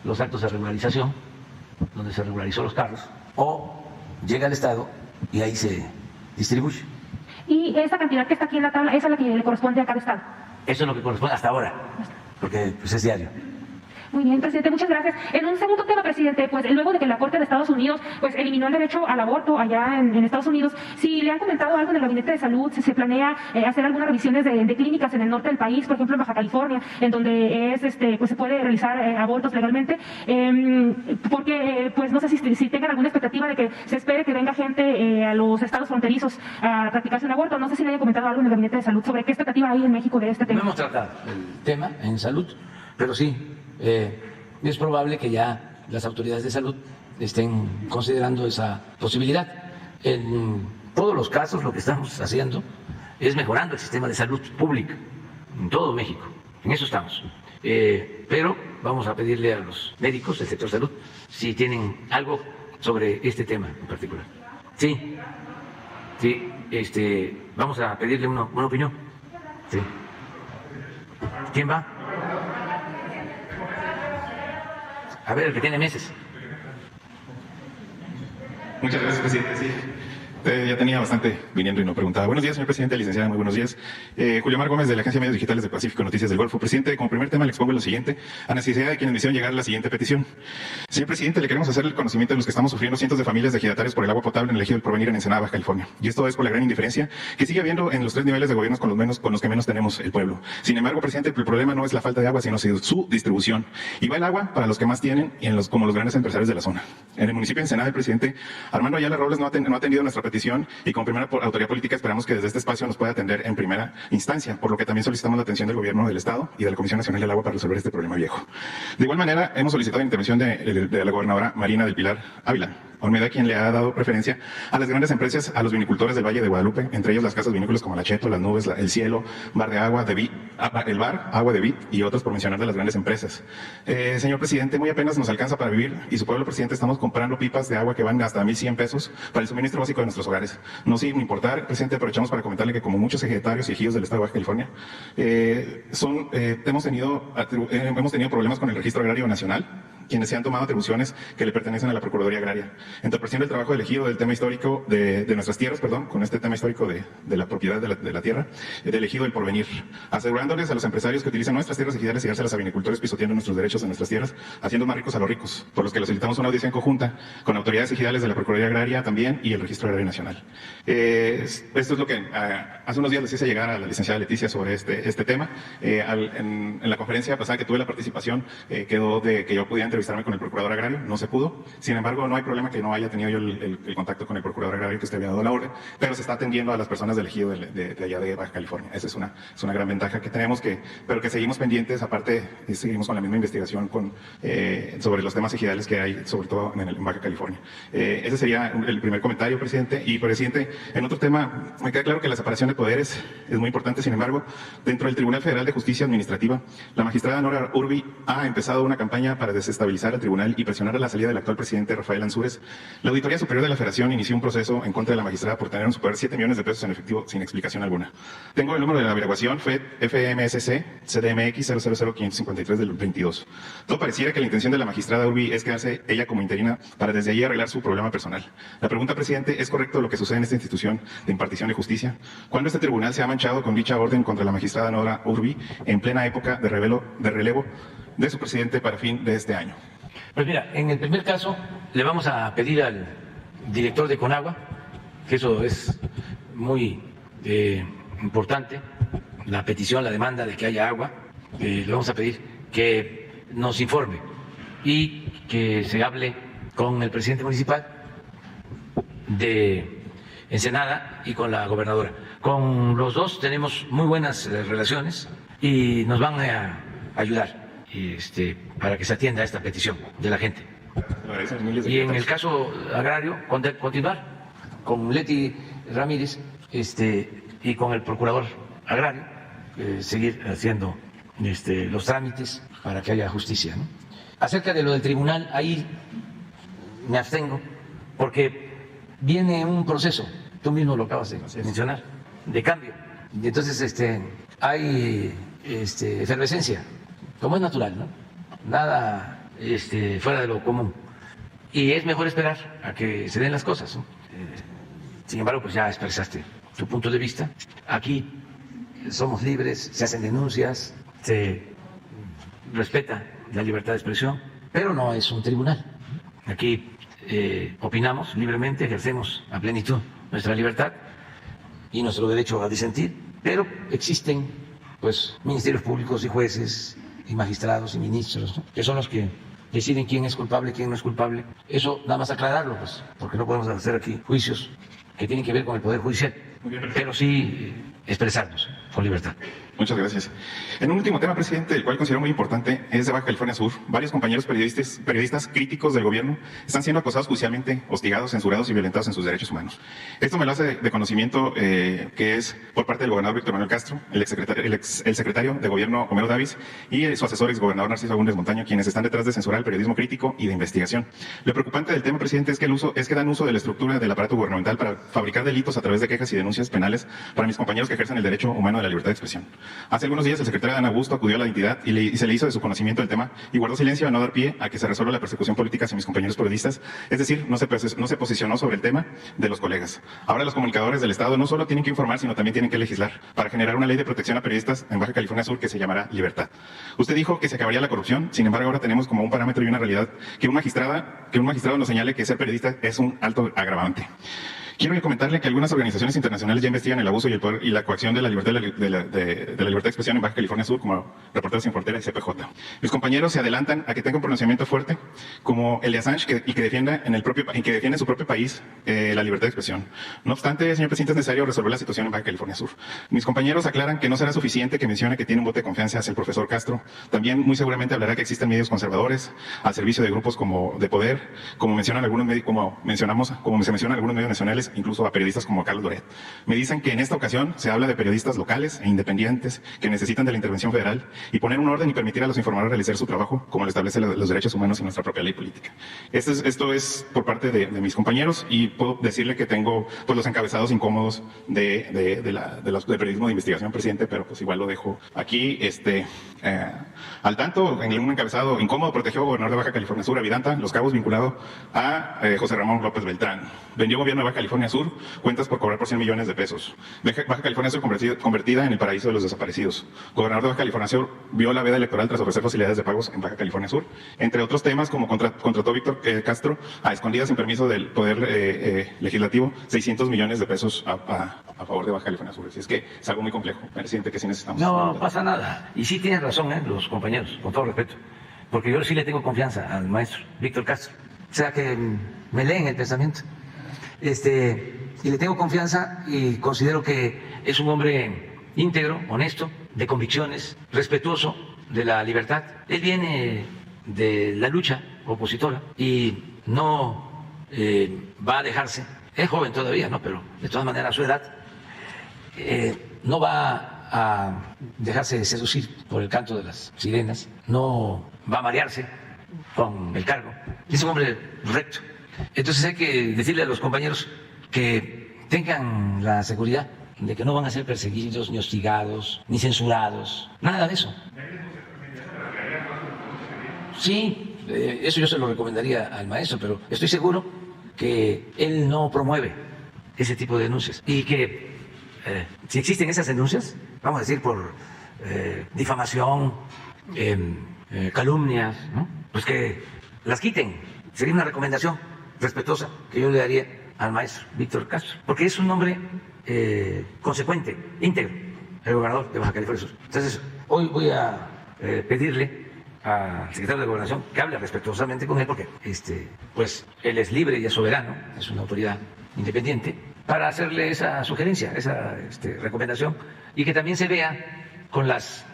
los actos de regularización, donde se regularizó los carros, o llega al Estado y ahí se distribuye. ¿Y esa cantidad que está aquí en la tabla, esa es la que le corresponde a cada Estado? Eso es lo que corresponde hasta ahora, porque pues, es diario. Muy bien, presidente, muchas gracias. En un segundo tema, presidente, pues luego de que la Corte de Estados Unidos pues eliminó el derecho al aborto allá en Estados Unidos, si le han comentado algo en el Gabinete de Salud, si se planea hacer algunas revisiones de clínicas en el norte del país, por ejemplo en Baja California, en donde pues se puede realizar abortos legalmente, porque pues no sé si tengan alguna expectativa de que se espere que venga gente a los estados fronterizos a practicarse un aborto. No sé si le hayan comentado algo en el Gabinete de Salud sobre qué expectativa hay en México de este tema. No hemos tratado el tema en salud, pero sí. Es probable que ya las autoridades de salud estén considerando esa posibilidad. En todos los casos lo que estamos haciendo es mejorando el sistema de salud pública en todo México, en eso estamos. Pero vamos a pedirle a los médicos del sector salud si tienen algo sobre este tema en particular. Sí, vamos a pedirle una opinión. Sí. ¿Quién va? A ver, el que tiene meses. Muchas gracias, presidente. Sí. Ya tenía bastante viniendo y no preguntaba. Buenos días, señor presidente, licenciada, muy buenos días. Julio Mar Gómez, de la Agencia de Medios Digitales de Pacífico Noticias del Golfo. Presidente, como primer tema le expongo lo siguiente, a necesidad de quienes me hicieron llegar la siguiente petición. Señor presidente, le queremos hacer el conocimiento de los que estamos sufriendo cientos de familias de ejidatarios por el agua potable en el ejido del Porvenir en Ensenada, Baja California. Y esto es por la gran indiferencia que sigue habiendo en los tres niveles de gobiernos con los que menos tenemos el pueblo. Sin embargo, presidente, el problema no es la falta de agua, sino su distribución. Y va el agua para los que más tienen y como los grandes empresarios de la zona. En el municipio de Ensenada, el presidente Armando Ayala Robles no ha atendido nuestra petición, y como primera autoridad política esperamos que desde este espacio nos pueda atender en primera instancia, por lo que también solicitamos la atención del Gobierno del Estado y de la Comisión Nacional del Agua para resolver este problema viejo. De igual manera, hemos solicitado la intervención de la gobernadora Marina del Pilar Ávila Olmeda, quien le ha dado preferencia a las grandes empresas, a los vinicultores del Valle de Guadalupe, entre ellos las casas vinícolas como La Cheto, Las Nubes, El Cielo, Bar de Agua, el Bar, Agua de Vid y otros, por mencionar de las grandes empresas. Señor presidente, muy apenas nos alcanza para vivir y su pueblo, presidente, estamos comprando pipas de agua que van hasta 1,100 pesos para el suministro básico de nuestros hogares. No sin importar, presidente, aprovechamos para comentarle que como muchos ejidatarios y ejidos del estado de Baja California, hemos tenido problemas con el Registro Agrario Nacional, quienes se han tomado atribuciones que le pertenecen a la Procuraduría Agraria, entorpeciendo el trabajo elegido del tema histórico de nuestras tierras, con este tema histórico de la propiedad de la tierra, del ejido del porvenir, asegurándoles a los empresarios que utilizan nuestras tierras ejidales y dárselas a vinicultores pisoteando nuestros derechos en nuestras tierras, haciendo más ricos a los ricos, por los que les solicitamos una audiencia en conjunta con autoridades ejidales de la Procuraduría Agraria también y el Registro Agrario Nacional. Esto es lo que hace unos días les hice llegar a la licenciada Leticia sobre este tema. En la conferencia pasada que tuve la participación, quedó de que yo pudiera entrevistarme con el Procurador Agrario, no se pudo. Sin embargo, no hay problema que no haya tenido yo el contacto con el Procurador Agrario que usted había dado la orden, pero se está atendiendo a las personas del ejido de allá de Baja California. Esa es una gran ventaja que tenemos, pero que seguimos pendientes, aparte seguimos con la misma investigación sobre los temas ejidales que hay, sobre todo en Baja California. Ese sería el primer comentario, presidente. Y, presidente, en otro tema, me queda claro que la separación de poderes es muy importante. Sin embargo, dentro del Tribunal Federal de Justicia Administrativa, la magistrada Nora Urbi ha empezado una campaña para desestabilizar al tribunal y presionar a la salida del actual presidente Rafael Ansúrez. La Auditoría Superior de la Federación inició un proceso en contra de la magistrada por tener en su poder 7 millones de pesos en efectivo sin explicación alguna. Tengo el número de la averiguación FMSC CDMX 000553 del 22. Todo pareciera que la intención de la magistrada Urbi es quedarse ella como interina para desde allí arreglar su problema personal. La pregunta, presidente, ¿es correcto lo que sucede en esta institución de impartición de justicia? ¿Cuándo este tribunal se ha manchado con dicha orden contra la magistrada Nora Urbi en plena época de relevo de su presidente para fin de este año? Pues mira, en el primer caso le vamos a pedir al director de Conagua, que eso es muy importante, la petición, la demanda de que haya agua, le vamos a pedir que nos informe y que se hable con el presidente municipal de Ensenada y con la gobernadora. Con los dos tenemos muy buenas relaciones y nos van a ayudar para que se atienda esta petición de la gente. Y en el caso agrario, continuar con Leti Ramírez y con el procurador agrario, seguir haciendo los trámites para que haya justicia, ¿no? Acerca de lo del tribunal, ahí me abstengo, porque viene un proceso, tú mismo lo acabas de mencionar, de cambio. Y entonces hay efervescencia, como es natural, ¿no? Nada fuera de lo común. Y es mejor esperar a que se den las cosas, ¿no? Sin embargo, pues ya expresaste tu punto de vista. Aquí somos libres, se hacen denuncias, se respeta la libertad de expresión, pero no es un tribunal. Aquí opinamos libremente, ejercemos a plenitud nuestra libertad y nuestro derecho a disentir, pero existen pues ministerios públicos y jueces y magistrados y ministros, ¿no?, que son los que deciden quién es culpable, quién no es culpable. Eso nada más aclararlo, pues, porque no podemos hacer aquí juicios que tienen que ver con el Poder Judicial, pero sí expresarnos con libertad. Muchas gracias. En un último tema, presidente, el cual considero muy importante, es de Baja California Sur. Varios compañeros periodistas críticos del gobierno están siendo acosados judicialmente, hostigados, censurados y violentados en sus derechos humanos. Esto me lo hace de conocimiento que es por parte del gobernador Víctor Manuel Castro, el secretario de gobierno Homero Davis y su asesor exgobernador Narciso Agúndez Montaño, quienes están detrás de censurar el periodismo crítico y de investigación. Lo preocupante del tema, presidente, es que dan uso de la estructura del aparato gubernamental para fabricar delitos a través de quejas y denuncias penales para mis compañeros que ejercen el derecho humano de la libertad de expresión. Hace algunos días el secretario Dan Augusto acudió a la entidad y se le hizo de su conocimiento el tema y guardó silencio a no dar pie a que se resuelva la persecución política hacia mis compañeros periodistas, es decir, no se posicionó sobre el tema de los colegas. Ahora los comunicadores del Estado no solo tienen que informar, sino también tienen que legislar para generar una ley de protección a periodistas en Baja California Sur que se llamará Libertad. Usted dijo que se acabaría la corrupción, sin embargo ahora tenemos como un parámetro y una realidad que un magistrado nos señale que ser periodista es un alto agravante. Quiero comentarle que algunas organizaciones internacionales ya investigan el abuso y el poder y la coacción de la libertad de la libertad de expresión en Baja California Sur, como Reporteros Sin Fronteras y CPJ. Mis compañeros se adelantan a que tenga un pronunciamiento fuerte, como el de Assange, que defienda en su propio país la libertad de expresión. No obstante, señor presidente, es necesario resolver la situación en Baja California Sur. Mis compañeros aclaran que no será suficiente que mencione que tiene un voto de confianza hacia el profesor Castro. También muy seguramente hablará que existen medios conservadores al servicio de grupos como de poder, como se mencionan algunos medios nacionales, incluso a periodistas como Carlos Loret. Me dicen que en esta ocasión se habla de periodistas locales e independientes que necesitan de la intervención federal y poner un orden y permitir a los informadores realizar su trabajo como lo establece los derechos humanos y nuestra propia ley política. Esto es por parte de mis compañeros y puedo decirle que tengo pues los encabezados incómodos de periodismo de investigación, presidente, pero pues igual lo dejo aquí. Al tanto, en un encabezado incómodo, protegió gobernador de Baja California Sur a Vidanta, Los Cabos, vinculado a José Ramón López Beltrán. Vendió gobierno de Baja California Sur, cuentas por cobrar por 100 millones de pesos. Baja California Sur convertida en el paraíso de los desaparecidos. Gobernador de Baja California Sur vio la veda electoral tras ofrecer facilidades de pagos en Baja California Sur. Entre otros temas, como contrató Víctor Castro a escondidas sin permiso del Poder Legislativo 600 millones de pesos a favor de Baja California Sur. Así es que es algo muy complejo, presidente, que sí necesitamos. No pasa nada. Y sí tienen razón los compañeros, con todo respeto. Porque yo sí le tengo confianza al maestro Víctor Castro. O sea que me leen el pensamiento. Y le tengo confianza y considero que es un hombre íntegro, honesto, de convicciones, respetuoso de la libertad. Él viene de la lucha opositora y no va a dejarse. Es joven todavía, ¿no? Pero de todas maneras a su edad no va a dejarse seducir por el canto de las sirenas, no va a marearse con el cargo. Es un hombre recto. Entonces hay que decirle a los compañeros que tengan la seguridad de que no van a ser perseguidos, ni hostigados, ni censurados, nada de eso. Sí, eso yo se lo recomendaría al maestro, pero estoy seguro que él no promueve ese tipo de denuncias y que si existen esas denuncias, vamos a decir por difamación, calumnias, ¿no? Pues que las quiten. Sería una recomendación respetuosa que yo le daría al maestro Víctor Castro, porque es un hombre consecuente, íntegro, el gobernador de Baja California Sur. Entonces, hoy voy a pedirle al secretario de Gobernación que hable respetuosamente con él, porque pues él es libre y es soberano, es una autoridad independiente, para hacerle esa sugerencia, esa recomendación, y que también se vea con las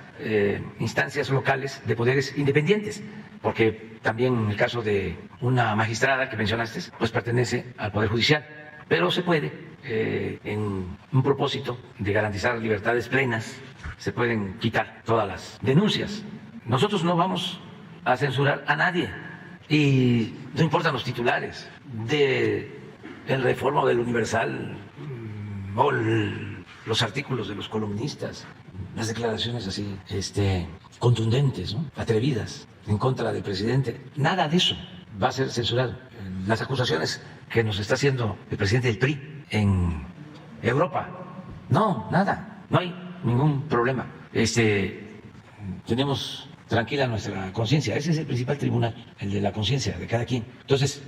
instancias locales de poderes independientes, porque también en el caso de una magistrada que mencionaste, pues pertenece al Poder Judicial, pero se puede, en un propósito de garantizar libertades plenas, se pueden quitar todas las denuncias. Nosotros no vamos a censurar a nadie y no importan los titulares de el Reforma o del Universal o los artículos de los columnistas, las declaraciones así contundentes, ¿no? Atrevidas en contra del presidente. Nada de eso va a ser censurado. Las acusaciones que nos está haciendo el presidente del PRI en Europa, no, nada, no hay ningún problema. Tenemos tranquila nuestra conciencia. Ese es el principal tribunal, el de la conciencia de cada quien. Entonces,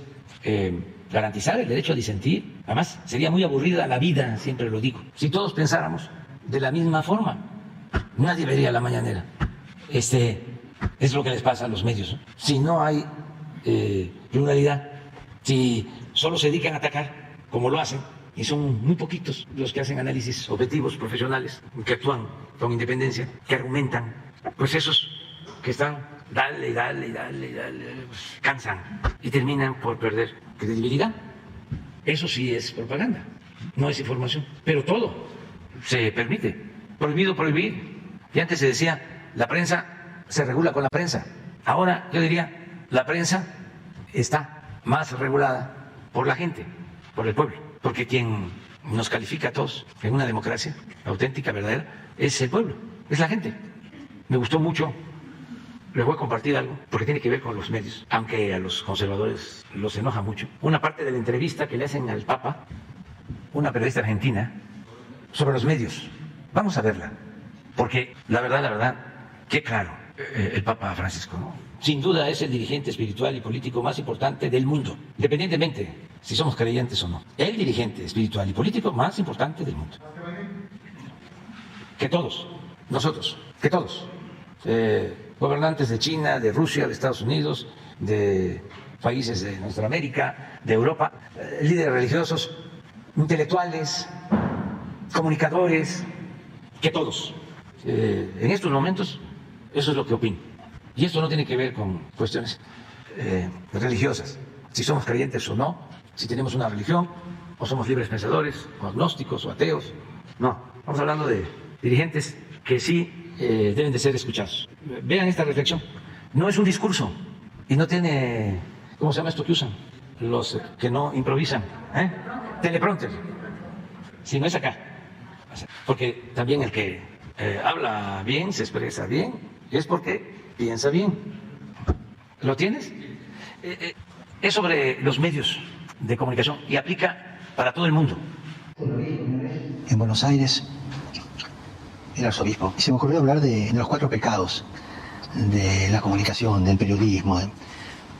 garantizar el derecho a disentir, además sería muy aburrida la vida, siempre lo digo, si todos pensáramos de la misma forma. Nadie vería la mañanera. Es lo que les pasa a los medios, ¿no? Si no hay pluralidad, si solo se dedican a atacar, como lo hacen, y son muy poquitos los que hacen análisis objetivos, profesionales, que actúan con independencia, que argumentan, pues esos que están dale, pues cansan y terminan por perder credibilidad. Eso sí es propaganda, no es información, pero todo se permite. Prohibido prohibir. Y antes se decía, la prensa se regula con la prensa. Ahora yo diría, la prensa está más regulada por la gente, por el pueblo, porque quien nos califica a todos en una democracia auténtica, verdadera, es el pueblo, es la gente. Me gustó mucho, les voy a compartir algo, porque tiene que ver con los medios, aunque a los conservadores los enoja mucho. Una parte de la entrevista que le hacen al Papa, una periodista argentina, sobre los medios. Vamos a verla, porque la verdad, qué claro, el Papa Francisco, ¿no? Sin duda es el dirigente espiritual y político más importante del mundo, independientemente si somos creyentes o no. El dirigente espiritual y político más importante del mundo. Que todos, nosotros, que todos, gobernantes de China, de Rusia, de Estados Unidos, de países de nuestra América, de Europa, líderes religiosos, intelectuales, comunicadores, que todos. En estos momentos, eso es lo que opino. Y esto no tiene que ver con cuestiones religiosas, si somos creyentes o no, si tenemos una religión, o somos libres pensadores, o agnósticos, o ateos. No, estamos hablando de dirigentes que sí deben de ser escuchados. Vean esta reflexión. No es un discurso y no tiene, ¿cómo se llama esto que usan? Los que no improvisan, teleprompter, sino es acá. Porque también el que habla bien, se expresa bien, es porque piensa bien. ¿Lo tienes? Es sobre los medios de comunicación y aplica para todo el mundo. En Buenos Aires, el arzobispo, y se me ocurrió hablar de los 4 pecados de la comunicación, del periodismo.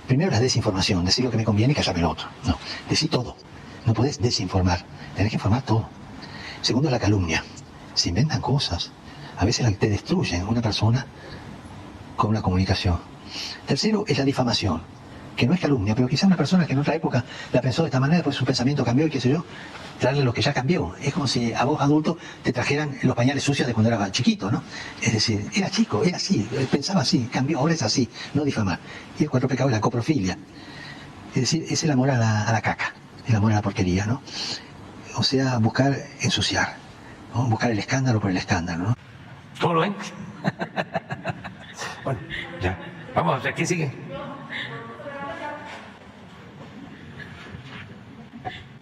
Primero, la desinformación, decir lo que me conviene y callarme lo otro. No, decir todo. No podés desinformar, tenés que informar todo. Segundo, la calumnia. Se inventan cosas. A veces te destruyen una persona con una comunicación. Tercero, es la difamación, que no es calumnia, pero quizá una persona que en otra época la pensó de esta manera, pues su pensamiento cambió y qué sé yo, traerle lo que ya cambió. Es como si a vos, adulto, te trajeran los pañales sucios de cuando era chiquito, ¿no? Es decir, era chico, era así, pensaba así, cambió, ahora es así, no difamar. Y el 4 pecado es la coprofilia. Es decir, es el amor a la caca, el amor a la porquería, ¿no? O sea, buscar ensuciar, ¿no? Buscar el escándalo por el escándalo, ¿no? ¿Cómo lo ven? Bueno, ya. Vamos, ¿quién sigue?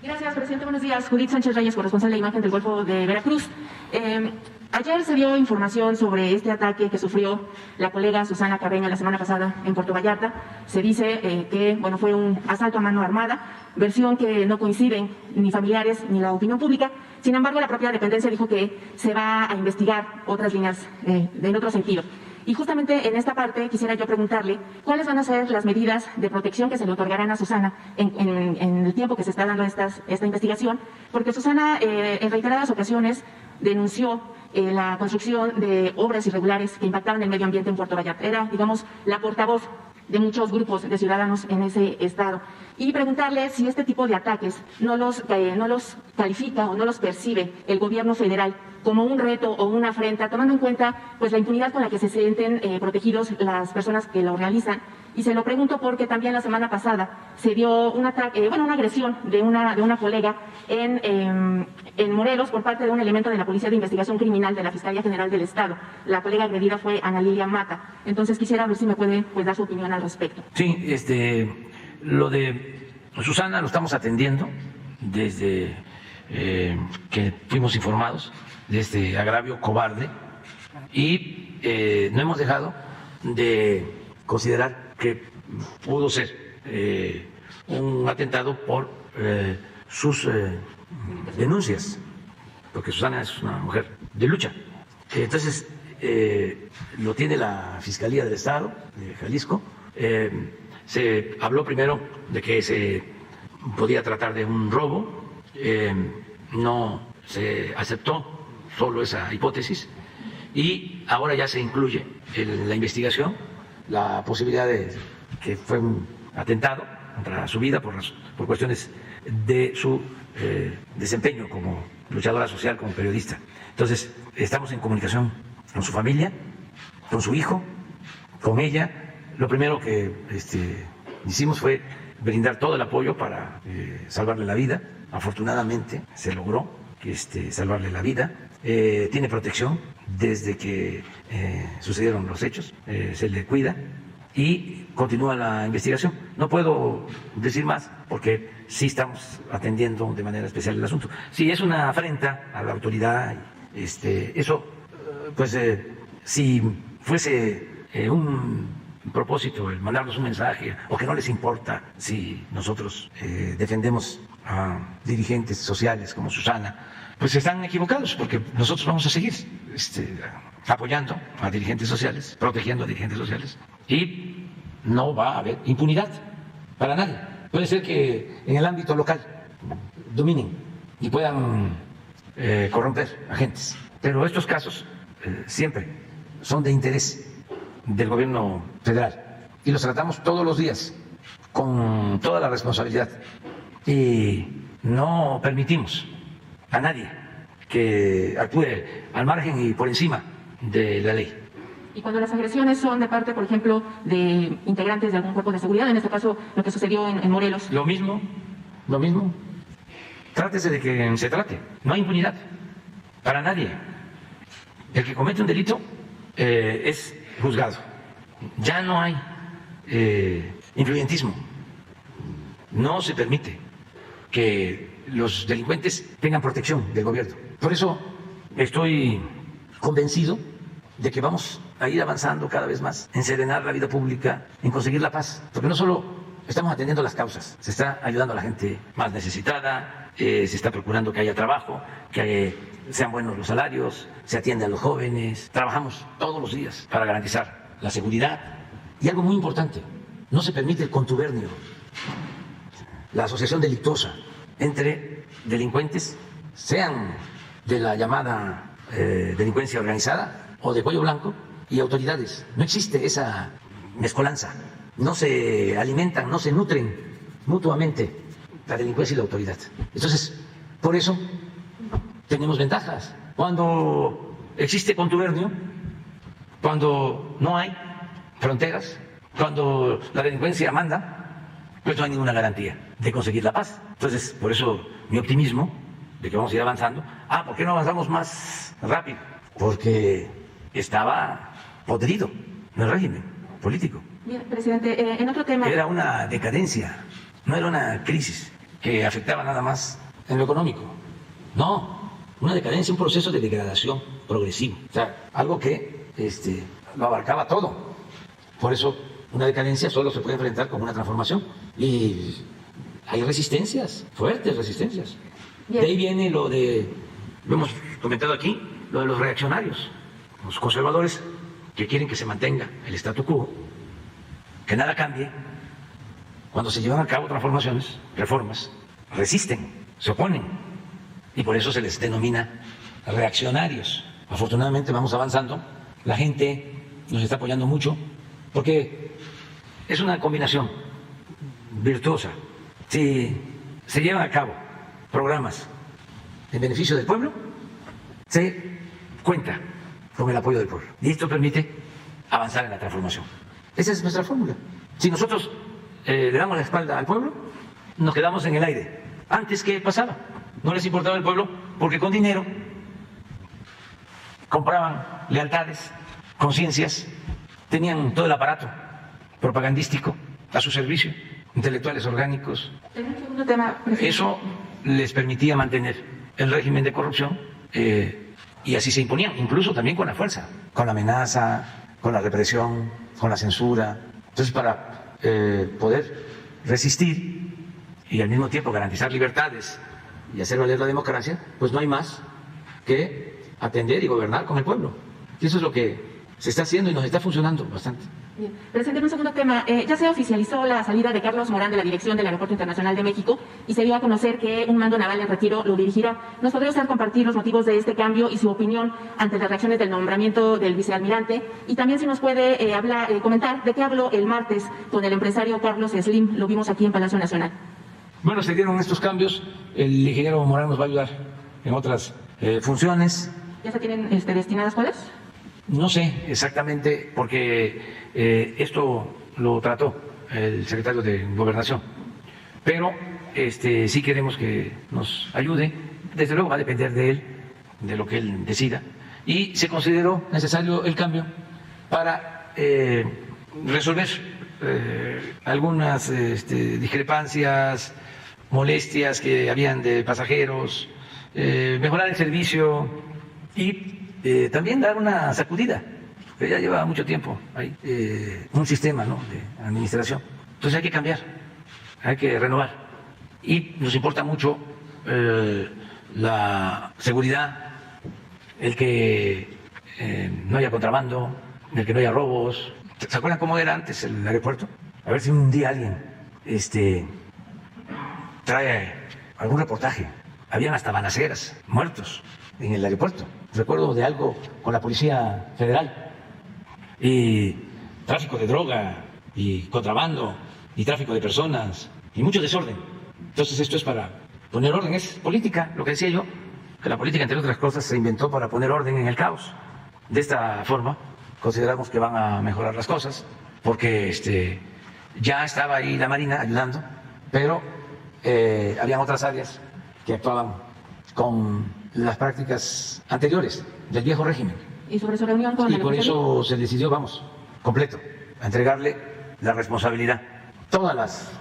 Gracias, presidente. Buenos días. Judith Sánchez Reyes, corresponsal de Imagen del Golfo de Veracruz. Ayer se dio información sobre este ataque que sufrió la colega Susana Carreño la semana pasada en Puerto Vallarta. Se dice que fue un asalto a mano armada, versión que no coinciden ni familiares ni la opinión pública. Sin embargo, la propia dependencia dijo que se va a investigar otras líneas en otro sentido. Y justamente en esta parte quisiera yo preguntarle cuáles van a ser las medidas de protección que se le otorgarán a Susana en el tiempo que se está dando esta investigación, porque Susana en reiteradas ocasiones denunció la construcción de obras irregulares que impactaban el medio ambiente en Puerto Vallarta. Era, digamos, la portavoz de muchos grupos de ciudadanos en ese estado. Y preguntarle si este tipo de ataques no los califica o no los percibe el gobierno federal como un reto o una afrenta, tomando en cuenta pues la impunidad con la que se sienten protegidos las personas que lo realizan. Y se lo pregunto porque también la semana pasada se dio un ataque, una agresión de una colega en Morelos por parte de un elemento de la Policía de Investigación Criminal de la Fiscalía General del Estado. La colega agredida fue Ana Lilia Mata. Entonces quisiera ver si me puede dar su opinión al respecto. Sí, lo de Susana lo estamos atendiendo desde que fuimos informados de este agravio cobarde y no hemos dejado de considerar que pudo ser un atentado por sus denuncias, porque Susana es una mujer de lucha. Entonces, lo tiene la Fiscalía del Estado de Jalisco. Se habló primero de que se podía tratar de un robo, no se aceptó solo esa hipótesis y ahora ya se incluye en la investigación la posibilidad de que fue un atentado contra su vida por cuestiones de su desempeño como luchadora social, como periodista. Entonces, estamos en comunicación con su familia, con su hijo, con ella. Lo primero que hicimos fue brindar todo el apoyo para salvarle la vida. Afortunadamente se logró salvarle la vida. Tiene protección desde que sucedieron los hechos, se le cuida y continúa la investigación. No puedo decir más porque sí estamos atendiendo de manera especial el asunto. Si es una afrenta a la autoridad, eso, pues si fuese un propósito el mandarnos un mensaje o que no les importa si nosotros defendemos a dirigentes sociales como Susana, pues están equivocados, porque nosotros vamos a seguir apoyando a dirigentes sociales, protegiendo a dirigentes sociales, y no va a haber impunidad para nadie. Puede ser que en el ámbito local dominen y puedan corromper agentes, pero estos casos siempre son de interés del gobierno federal y los tratamos todos los días con toda la responsabilidad y no permitimos a nadie que actúe al margen y por encima de la ley. Y cuando las agresiones son de parte, por ejemplo, de integrantes de algún cuerpo de seguridad, en este caso lo que sucedió en Morelos. Lo mismo. Trátese de que se trate. No hay impunidad para nadie. El que comete un delito es juzgado. Ya no hay influyentismo. No se permite que los delincuentes tengan protección del gobierno. Por eso estoy convencido de que vamos a ir avanzando cada vez más en serenar la vida pública, en conseguir la paz, porque no solo estamos atendiendo las causas, se está ayudando a la gente más necesitada, se está procurando que haya trabajo, que sean buenos los salarios, se atiende a los jóvenes, trabajamos todos los días para garantizar la seguridad y algo muy importante, no se permite el contubernio, la asociación delictuosa entre delincuentes, sean de la llamada delincuencia organizada o de cuello blanco y autoridades. No existe esa mezcolanza, no se alimentan, no se nutren mutuamente la delincuencia y la autoridad. Entonces, por eso tenemos ventajas. Cuando existe contubernio, cuando no hay fronteras, cuando la delincuencia manda, pues no hay ninguna garantía de conseguir la paz. Entonces, por eso mi optimismo de que vamos a ir avanzando. ¿Por qué no avanzamos más rápido? Porque estaba podrido el régimen político. Bien, presidente, en otro tema... Era una decadencia, no era una crisis que afectaba nada más en lo económico. No, una decadencia, un proceso de degradación progresivo. O sea, algo que lo abarcaba todo. Por eso una decadencia solo se puede enfrentar con una transformación. Y hay resistencias, fuertes resistencias. Bien. De ahí viene lo hemos comentado aquí, lo de los reaccionarios, los conservadores que quieren que se mantenga el statu quo, que nada cambie. Cuando se llevan a cabo transformaciones, reformas, resisten, se oponen y por eso se les denomina reaccionarios. Afortunadamente vamos avanzando, la gente nos está apoyando mucho porque es una combinación virtuosa. Si se llevan a cabo programas en beneficio del pueblo, se cuenta con el apoyo del pueblo. Y esto permite avanzar en la transformación. Esa es nuestra fórmula. Si nosotros le damos la espalda al pueblo, nos quedamos en el aire. Antes, ¿qué pasaba? No les importaba el pueblo porque con dinero compraban lealtades, conciencias, tenían todo el aparato propagandístico a su servicio, intelectuales orgánicos. En un segundo tema, eso les permitía mantener el régimen de corrupción y así se imponían, incluso también con la fuerza, con la amenaza, con la represión, con la censura. Entonces, para poder resistir y al mismo tiempo garantizar libertades y hacer valer la democracia, pues no hay más que atender y gobernar con el pueblo. Y eso es lo que se está haciendo y nos está funcionando bastante. Bien. Presidente, en un segundo tema, ya se oficializó la salida de Carlos Morán de la dirección del Aeropuerto Internacional de México y se dio a conocer que un mando naval en retiro lo dirigirá. ¿Nos podría usted compartir los motivos de este cambio y su opinión ante las reacciones del nombramiento del vicealmirante? Y también si nos puede comentar de qué habló el martes con el empresario Carlos Slim, lo vimos aquí en Palacio Nacional. Bueno, se dieron estos cambios, el ingeniero Morán nos va a ayudar en otras funciones. ¿Ya se tienen destinadas cuáles? No sé exactamente porque esto lo trató el secretario de Gobernación, pero sí queremos que nos ayude. Desde luego va a depender de él, de lo que él decida, y se consideró necesario el cambio para resolver algunas discrepancias, molestias que habían de pasajeros, mejorar el servicio y también dar una sacudida, que ya lleva mucho tiempo ahí, un sistema, ¿no?, de administración. Entonces hay que cambiar, hay que renovar. Y nos importa mucho la seguridad, el que no haya contrabando, el que no haya robos. ¿Se acuerdan cómo era antes el aeropuerto? A ver si un día alguien trae algún reportaje. Habían hasta balaceras, muertos en el aeropuerto. Recuerdo de algo con la Policía Federal y tráfico de droga y contrabando y tráfico de personas y mucho desorden. Entonces esto es para poner orden, es política, lo que decía yo, que la política, entre otras cosas, se inventó para poner orden en el caos. De esta forma consideramos que van a mejorar las cosas porque ya estaba ahí la Marina ayudando, pero habían otras áreas que actuaban con las prácticas anteriores del viejo régimen. ¿Y sobre su reunión con el por eso se decidió, completo, a entregarle la responsabilidad, todas las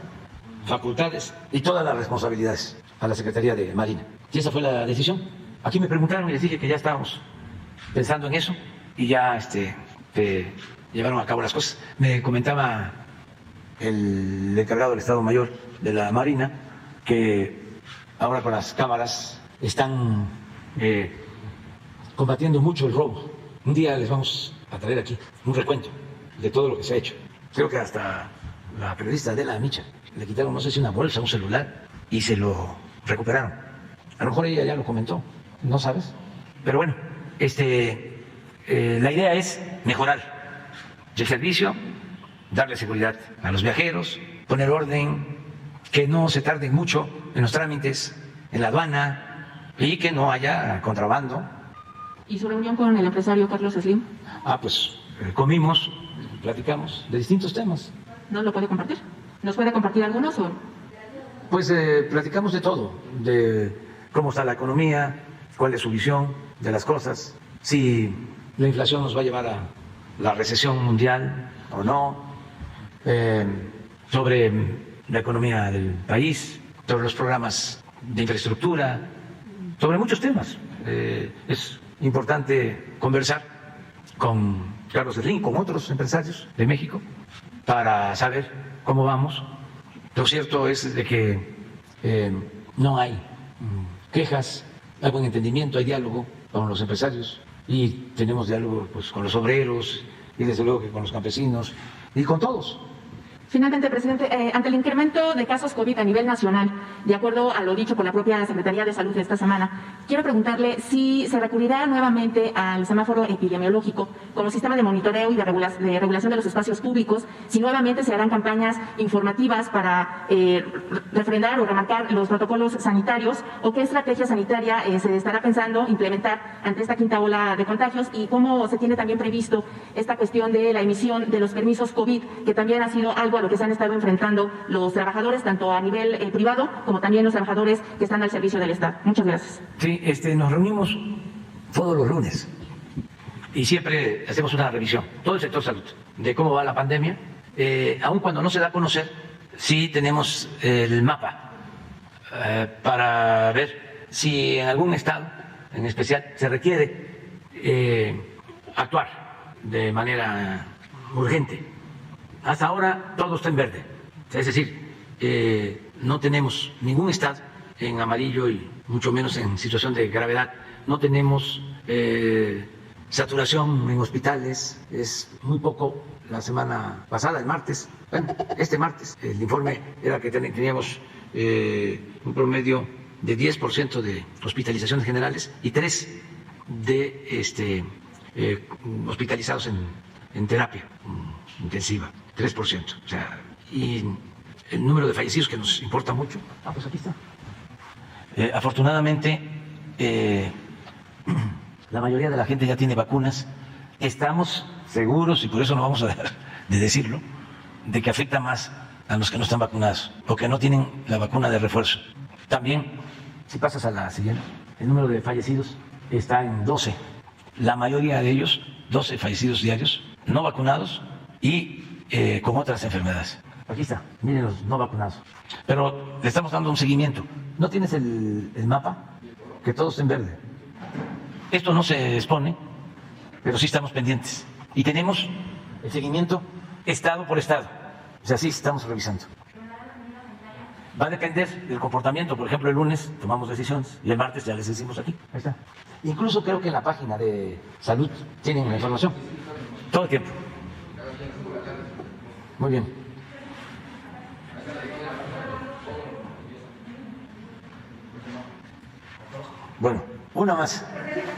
facultades y todas las responsabilidades a la Secretaría de Marina. Y esa fue la decisión. Aquí me preguntaron y les dije que ya estábamos pensando en eso y ya se llevaron a cabo las cosas. Me comentaba el encargado del Estado Mayor de la Marina que ahora con las cámaras están combatiendo mucho el robo. Un día les vamos a traer aquí un recuento de todo lo que se ha hecho. Creo que hasta la periodista Adela Micha le quitaron, no sé si una bolsa, un celular, y se lo recuperaron. A lo mejor ella ya lo comentó, ¿no sabes? Pero bueno, la idea es mejorar el servicio, darle seguridad a los viajeros, poner orden, que no se tarden mucho en los trámites, en la aduana, y que no haya contrabando. ¿Y su reunión con el empresario Carlos Slim? Pues comimos, platicamos de distintos temas. ¿No lo puede compartir? ¿Nos puede compartir algunos o...? Pues platicamos de todo, de cómo está la economía, cuál es su visión de las cosas, si la inflación nos va a llevar a la recesión mundial o no, sobre la economía del país, sobre los programas de infraestructura, sobre muchos temas. Es importante conversar con Carlos Slim, con otros empresarios de México, para saber cómo vamos. Lo cierto es de que no hay quejas, hay buen entendimiento, hay diálogo con los empresarios y tenemos diálogo pues, con los obreros y desde luego que con los campesinos y con todos. Finalmente, presidente, ante el incremento de casos COVID a nivel nacional, de acuerdo a lo dicho por la propia Secretaría de Salud esta semana, quiero preguntarle si se recurrirá nuevamente al semáforo epidemiológico como sistema de monitoreo y de regulación de los espacios públicos, si nuevamente se harán campañas informativas para refrendar o remarcar los protocolos sanitarios, o qué estrategia sanitaria se estará pensando implementar ante esta quinta ola de contagios, y cómo se tiene también previsto esta cuestión de la emisión de los permisos COVID, que también ha sido algo a lo que se han estado enfrentando los trabajadores, tanto a nivel privado como también los trabajadores que están al servicio del Estado. Muchas gracias. Sí, nos reunimos todos los lunes y siempre hacemos una revisión, todo el sector salud, de cómo va la pandemia. Aun cuando no se da a conocer, sí tenemos el mapa para ver si en algún estado en especial se requiere actuar de manera urgente. Hasta ahora todo está en verde, es decir, no tenemos ningún estado en amarillo y mucho menos en situación de gravedad. No tenemos saturación en hospitales, es muy poco. La semana pasada, el martes, bueno, este martes, el informe era que teníamos un promedio de 10% de hospitalizaciones generales y 3% de hospitalizados en terapia intensiva. 3%, o sea, y el número de fallecidos que nos importa mucho. Pues aquí está. Afortunadamente, la mayoría de la gente ya tiene vacunas. Estamos seguros, y por eso no vamos a dejar de decirlo, de que afecta más a los que no están vacunados o que no tienen la vacuna de refuerzo. También, si pasas a la siguiente, el número de fallecidos está en 12. La mayoría de ellos, 12 fallecidos diarios, no vacunados y con otras enfermedades. Aquí está, miren los no vacunados. Pero le estamos dando un seguimiento. ¿No tienes el mapa? Que todo esté en verde. Esto no se expone, pero sí estamos pendientes. Y tenemos el seguimiento estado por estado. O sea, sí estamos revisando. Va a depender del comportamiento. Por ejemplo, el lunes tomamos decisiones y el martes ya les decimos aquí. Ahí está. Incluso creo que en la página de salud tienen la información. Todo el tiempo. Muy bien. Bueno, una más.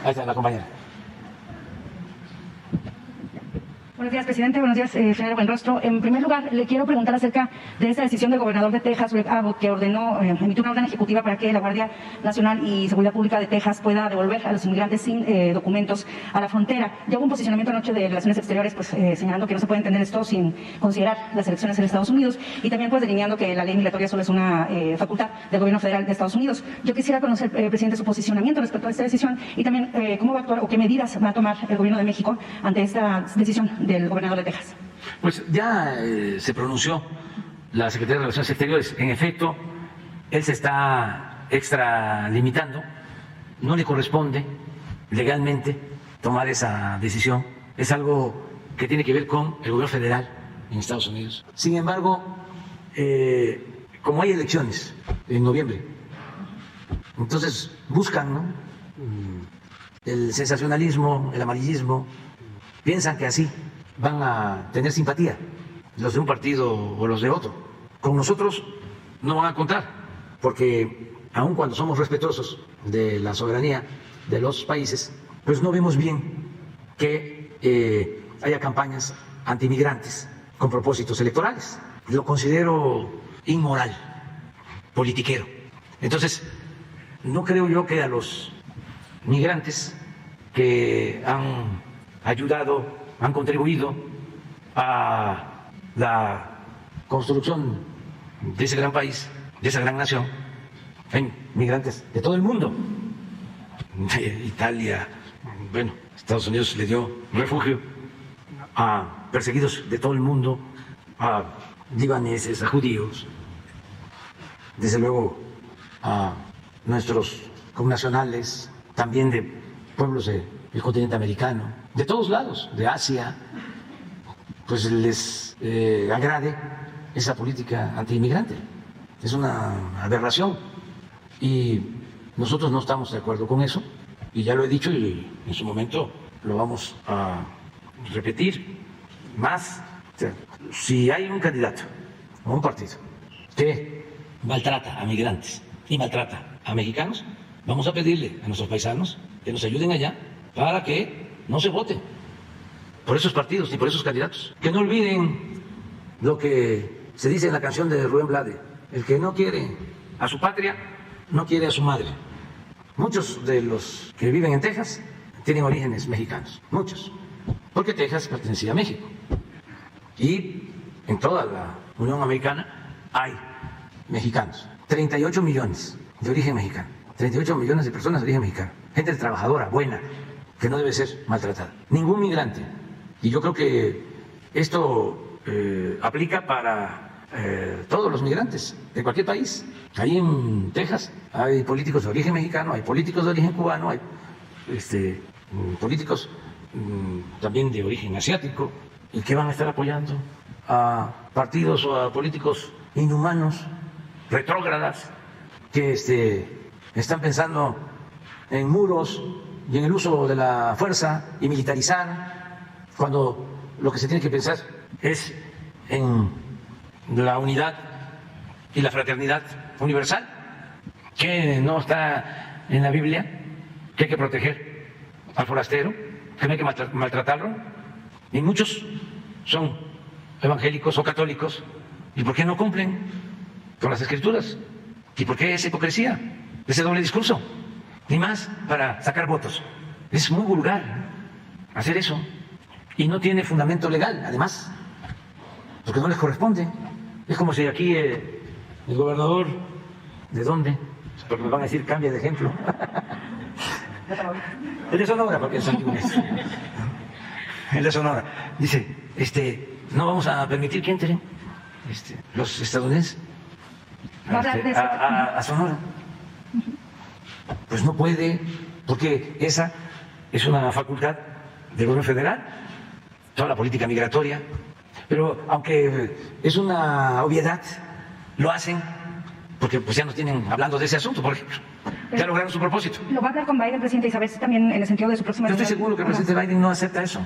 Ahí está la compañera. Buenos días, presidente. Buenos días, señor Buenrostro. En primer lugar, le quiero preguntar acerca de esta decisión del gobernador de Texas, Greg Abbott, que emitió una orden ejecutiva para que la Guardia Nacional y Seguridad Pública de Texas pueda devolver a los inmigrantes sin documentos a la frontera. Ya hubo un posicionamiento anoche de Relaciones Exteriores, pues señalando que no se puede entender esto sin considerar las elecciones en Estados Unidos, y también pues delineando que la ley migratoria solo es una facultad del gobierno federal de Estados Unidos. Yo quisiera conocer, presidente, su posicionamiento respecto a esta decisión y también cómo va a actuar o qué medidas va a tomar el gobierno de México ante esta decisión del gobernador de Texas. Pues ya se pronunció la Secretaría de Relaciones Exteriores. En efecto, él se está extralimitando. No le corresponde legalmente tomar esa decisión. Es algo que tiene que ver con el gobierno federal en Estados Unidos. Sin embargo, como hay elecciones en noviembre, entonces buscan, ¿no?, el sensacionalismo, el amarillismo, piensan que así van a tener simpatía los de un partido o los de otro. Con nosotros no van a contar, porque aun cuando somos respetuosos de la soberanía de los países, pues no vemos bien que haya campañas antimigrantes con propósitos electorales. Lo considero inmoral, politiquero. Entonces, no creo yo que a los migrantes que han ayudado, han contribuido a la construcción de ese gran país, de esa gran nación, hay migrantes de todo el mundo, de Italia, bueno, Estados Unidos le dio refugio a perseguidos de todo el mundo, a libaneses, a judíos, desde luego a nuestros connacionales, también de pueblos del continente americano, de todos lados, de Asia, pues les agrade esa política antiinmigrante. Es una aberración y nosotros no estamos de acuerdo con eso, y ya lo he dicho y en su momento lo vamos a repetir más. O sea, si hay un candidato o un partido que maltrata a migrantes y maltrata a mexicanos, vamos a pedirle a nuestros paisanos que nos ayuden allá para que no se vote por esos partidos ni por esos candidatos. Que no olviden lo que se dice en la canción de Rubén Blades: el que no quiere a su patria, no quiere a su madre. Muchos de los que viven en Texas tienen orígenes mexicanos, muchos, porque Texas pertenecía a México. Y en toda la Unión Americana hay mexicanos, 38 millones de origen mexicano, 38 millones de personas de origen mexicano, gente trabajadora, buena, que no debe ser maltratada. Ningún migrante. Y yo creo que esto aplica para todos los migrantes de cualquier país. Ahí en Texas hay políticos de origen mexicano, hay políticos de origen cubano, hay políticos también de origen asiático, y que van a estar apoyando a partidos o a políticos inhumanos, retrógradas, que están pensando en muros y en el uso de la fuerza y militarizar, cuando lo que se tiene que pensar es en la unidad y la fraternidad universal, que no está en la Biblia, que hay que proteger al forastero, que no hay que maltratarlo. Y muchos son evangélicos o católicos. ¿Y por qué no cumplen con las Escrituras? ¿Y por qué esa hipocresía, ese doble discurso? Ni más para sacar votos. Es muy vulgar hacer eso. Y no tiene fundamento legal, además, porque no les corresponde. Es como si aquí el gobernador, ¿de dónde? Porque me van a decir, cambia de ejemplo. El de Sonora, porque es antiguo. El de Sonora. Dice, no vamos a permitir que entren los estadounidenses a Sonora. Pues no puede, porque esa es una facultad del gobierno federal, toda la política migratoria. Pero aunque es una obviedad, lo hacen porque pues ya no tienen hablando de ese asunto, por ejemplo. Ya lograron su propósito. ¿Lo va a hablar con Biden, presidente, y saber si también en el sentido de su próxima... Yo estoy seguro que el presidente Biden no acepta eso,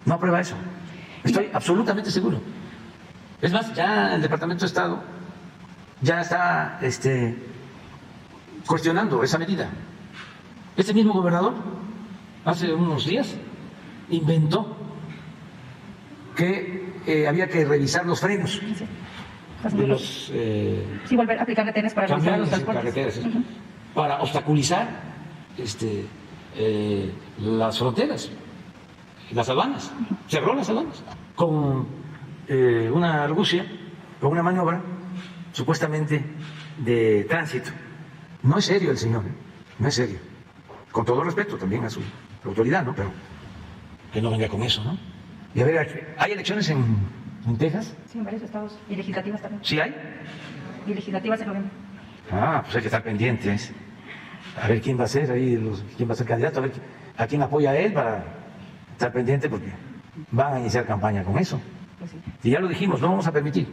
no aprueba eso. Estoy absolutamente seguro. Es más, ya el Departamento de Estado ya está cuestionando esa medida. Este mismo gobernador, hace unos días, inventó que había que revisar los frenos de los sí, volver a aplicar retenes para revisar los transportes. Carreteras, para obstaculizar las fronteras, las aduanas. Cerró las aduanas con una argucia, con una maniobra supuestamente de tránsito. No es serio el señor, no es serio. Con todo respeto también a su autoridad, ¿no? Pero que no venga con eso, ¿no? Y a ver, ¿hay elecciones en Texas? Sí, en varios estados. Y legislativas también. ¿Sí hay? Y legislativas en noviembre. Ah, pues hay que estar pendientes. A ver quién va a ser ahí, quién va a ser candidato, a ver a quién apoya a él para estar pendiente, porque van a iniciar campaña con eso. Y ya lo dijimos, no vamos a permitir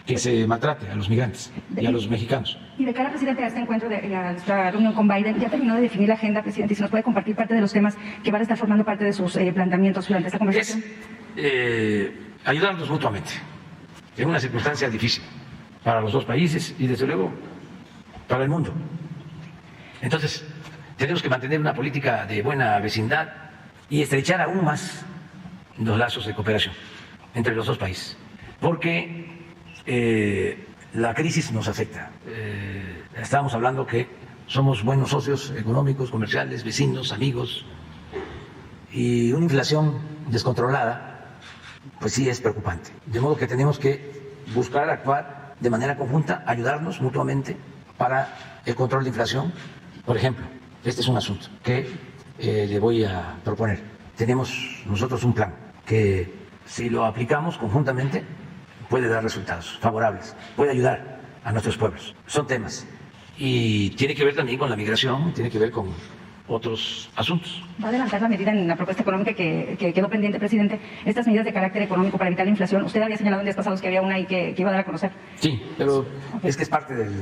que se maltrate a los migrantes y a los mexicanos. Y de cara, presidente, a este encuentro, a esta reunión con Biden, ya terminó de definir la agenda, presidente, y si nos puede compartir parte de los temas que van a estar formando parte de sus planteamientos durante esta conversación. Es ayudarnos mutuamente en una circunstancia difícil para los dos países y, desde luego, para el mundo. Entonces, tenemos que mantener una política de buena vecindad y estrechar aún más los lazos de cooperación entre los dos países, porque la crisis nos afecta. Estamos hablando que somos buenos socios económicos, comerciales, vecinos, amigos, y una inflación descontrolada, pues sí es preocupante. De modo que tenemos que buscar actuar de manera conjunta, ayudarnos mutuamente para el control de inflación. Por ejemplo, este es un asunto que le voy a proponer. Tenemos nosotros un plan que, si lo aplicamos conjuntamente, puede dar resultados favorables, puede ayudar a nuestros pueblos. Son temas. Y tiene que ver también con la migración, tiene que ver con otros asuntos. ¿Va a adelantar la medida en la propuesta económica que quedó pendiente, presidente? Estas medidas de carácter económico para evitar la inflación, usted había señalado en días pasados que había una y que iba a dar a conocer. Sí, pero es que es parte del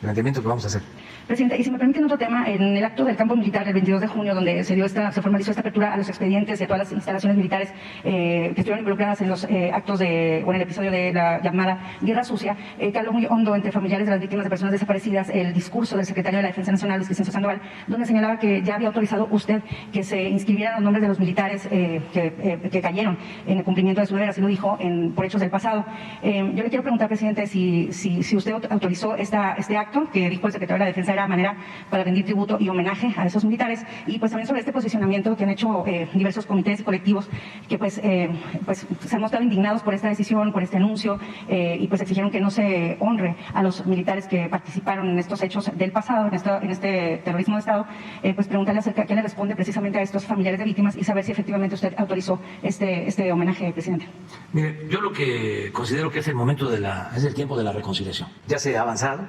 planteamiento que vamos a hacer. Presidente, y si me permiten otro tema, en el acto del campo militar el 22 de junio, donde se formalizó esta apertura a los expedientes de todas las instalaciones militares que estuvieron involucradas en los actos o en el episodio de la llamada Guerra Sucia, caló muy hondo entre familiares de las víctimas de personas desaparecidas el discurso del secretario de la Defensa Nacional, Luis Crescencio Sandoval, donde señalaba que ya había autorizado usted que se inscribieran los nombres de los militares que cayeron en el cumplimiento de su deber, así lo dijo, por hechos del pasado. Yo le quiero preguntar, presidente, si usted autorizó este acto que dijo el secretario de la Defensa era manera para rendir tributo y homenaje a esos militares, y pues también sobre este posicionamiento que han hecho diversos comités y colectivos que pues se han mostrado indignados por esta decisión, por este anuncio, y pues exigieron que no se honre a los militares que participaron en estos hechos del pasado, en este terrorismo de Estado. Pues preguntarle acerca de qué le responde precisamente a estos familiares de víctimas y saber si efectivamente usted autorizó este homenaje, presidente. Mire, yo lo que considero que es el momento es el tiempo de la reconciliación. Ya se ha avanzado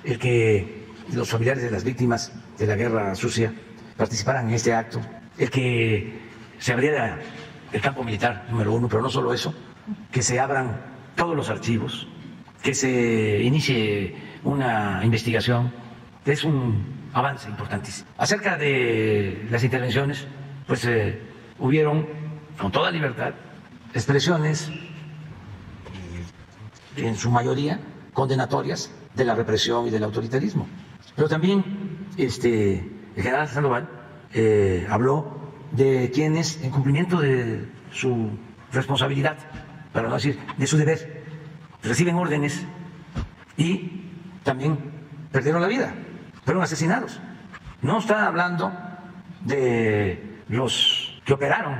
el que los familiares de las víctimas de la Guerra Sucia participaran en este acto, el que se abriera el campo militar número 1, pero no solo eso, que se abran todos los archivos, que se inicie una investigación. Es un avance importantísimo. Acerca de las intervenciones, pues hubieron con toda libertad expresiones, en su mayoría condenatorias, de la represión y del autoritarismo. Pero también el general Sandoval habló de quienes, en cumplimiento de su responsabilidad, para no decir de su deber, reciben órdenes y también perdieron la vida, fueron asesinados. No está hablando de los que operaron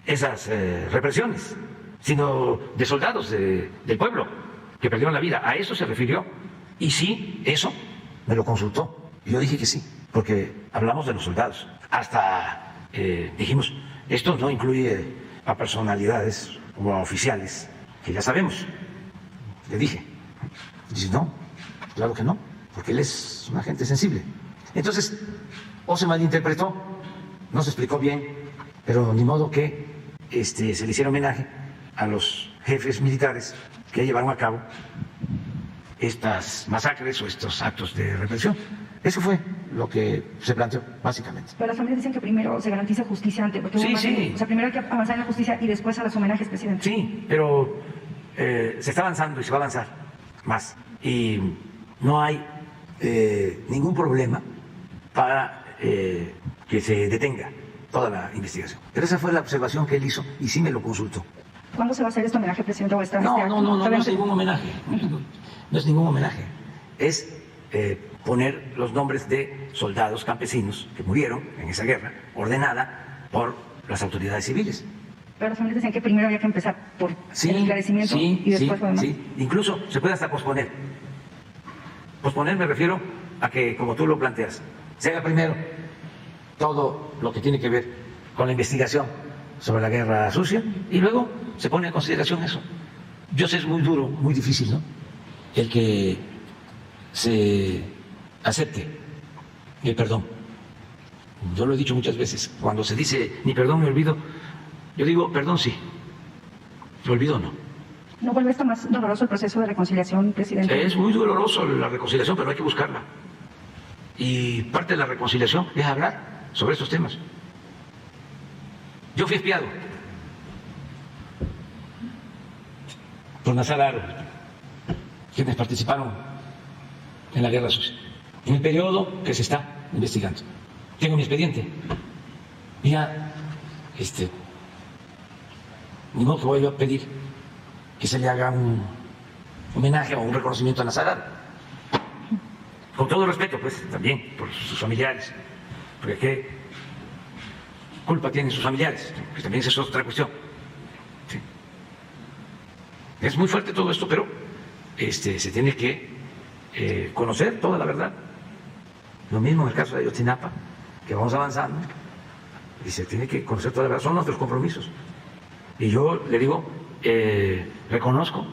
esas represiones, sino de soldados del pueblo que perdieron la vida. A eso se refirió. Y sí, eso me lo consultó. Y yo dije que sí, porque hablamos de los soldados. Hasta dijimos, esto no incluye a personalidades o a oficiales, que ya sabemos. Le dije. Dice, no, claro que no, porque él es un agente sensible. Entonces, o se malinterpretó, no se explicó bien, pero ni modo que se le hiciera homenaje a los jefes militares que llevaron a cabo estas masacres o estos actos de represión. Eso fue lo que se planteó, básicamente. Pero las familias dicen que primero se garantiza justicia antes, porque sí. O sea, primero hay que avanzar en la justicia y después a los homenajes, presidente. Sí, pero se está avanzando y se va a avanzar más. Y no hay ningún problema para que se detenga toda la investigación. Pero esa fue la observación que él hizo y sí me lo consultó. ¿Cuándo se va a hacer este homenaje, presidente? No es ningún homenaje. No es ningún homenaje. Es poner los nombres de soldados campesinos que murieron en esa guerra, ordenada por las autoridades civiles. Pero las familias decían que primero había que empezar por el esclarecimiento y después lo demás. Sí, incluso se puede hasta posponer. Posponer me refiero a que, como tú lo planteas, se haga primero todo lo que tiene que ver con la investigación sobre la Guerra Sucia y luego se pone en consideración eso. Yo sé, es muy duro, muy difícil, ¿no?, el que se acepte el perdón Yo lo he dicho muchas veces. Cuando se dice ni perdón ni olvido, yo digo perdón sí, olvido no. ¿No vuelve esto más doloroso el proceso de reconciliación, presidente? Es muy doloroso la reconciliación, pero hay que buscarla. Y parte de la reconciliación es hablar sobre estos temas. Yo fui espiado por Nazar Haro, quienes participaron en la guerra sucia, en el periodo que se está investigando. Tengo mi expediente. Y ya, ni modo que voy a pedir que se le haga un homenaje o un reconocimiento a Nazar Haro. Con todo respeto, pues, también por sus familiares. Porque qué culpa tienen sus familiares, que también esa es otra cuestión. Sí. Es muy fuerte todo esto, pero se tiene que conocer toda la verdad. Lo mismo en el caso de Ayotzinapa, que vamos avanzando, y se tiene que conocer toda la verdad. Son nuestros compromisos. Y yo le digo, reconozco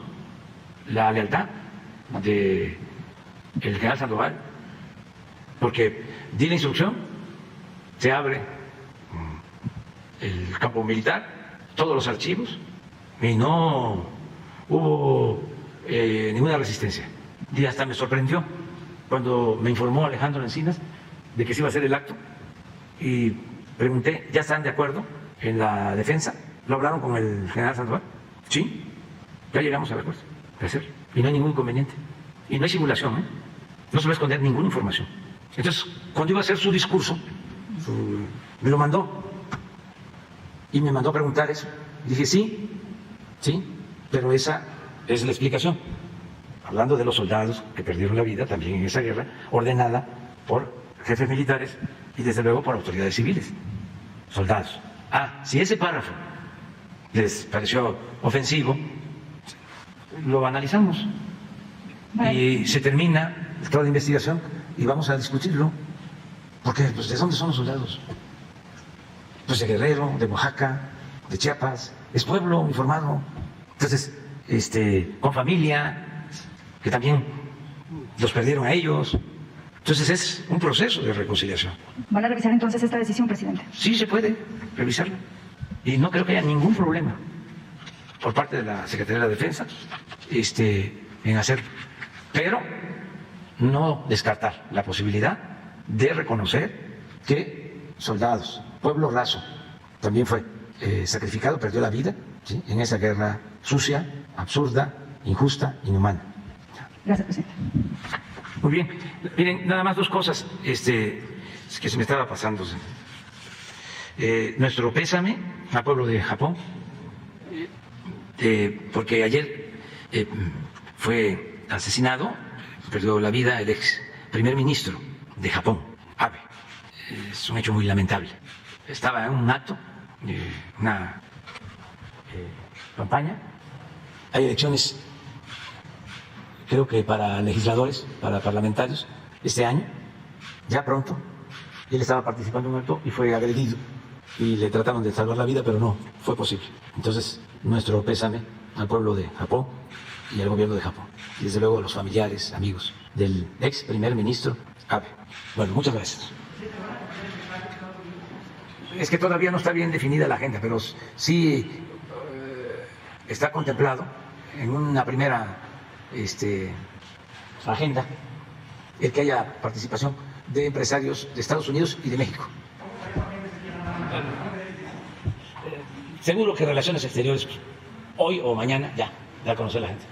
la lealtad del general Sandoval, porque di la instrucción, se abre el campo militar, todos los archivos, y no hubo ninguna resistencia. Y hasta me sorprendió cuando me informó Alejandro Encinas de que se iba a hacer el acto, y pregunté, ¿ya están de acuerdo en la defensa? ¿Lo hablaron con el general Sandoval? Sí, ya llegamos al acuerdo de hacerlo, y no hay ningún inconveniente. Y no hay simulación, ¿eh? No se va a esconder ninguna información. Entonces, cuando iba a hacer su discurso, me lo mandó, y me mandó a preguntar eso. Dije, sí, pero esa es la explicación. Hablando de los soldados que perdieron la vida también en esa guerra, ordenada por jefes militares y desde luego por autoridades civiles, soldados. Si ese párrafo les pareció ofensivo, lo analizamos y se termina toda la investigación y vamos a discutirlo, porque pues, ¿de dónde son los soldados? Pues de Guerrero, de Oaxaca, de Chiapas, es pueblo informado, entonces con familia, que también los perdieron a ellos. Entonces es un proceso de reconciliación. ¿Van a revisar entonces esta decisión, presidente? Sí, se puede revisarlo. Y no creo que haya ningún problema por parte de la Secretaría de la Defensa en hacerlo. Pero no descartar la posibilidad de reconocer que soldados, pueblo raso, también fue sacrificado, perdió la vida, ¿sí?, en esa guerra sucia, absurda, injusta, inhumana. Gracias, presidente. Muy bien. Miren, nada más dos cosas es que se me estaba pasando. Nuestro pésame al pueblo de Japón, porque ayer fue asesinado, perdió la vida el ex primer ministro de Japón, Abe. Es un hecho muy lamentable. Estaba en un acto, una campaña. Hay elecciones, creo que para legisladores, para parlamentarios, este año, ya pronto. Él estaba participando en un acto y fue agredido y le trataron de salvar la vida, pero no fue posible. Entonces, nuestro pésame al pueblo de Japón y al gobierno de Japón. Y desde luego a los familiares, amigos del ex primer ministro Abe. Bueno, muchas gracias. Es que todavía no está bien definida la agenda, pero sí está contemplado en una primera agenda el que haya participación de empresarios de Estados Unidos y de México. Seguro que Relaciones Exteriores hoy o mañana ya conoce la gente.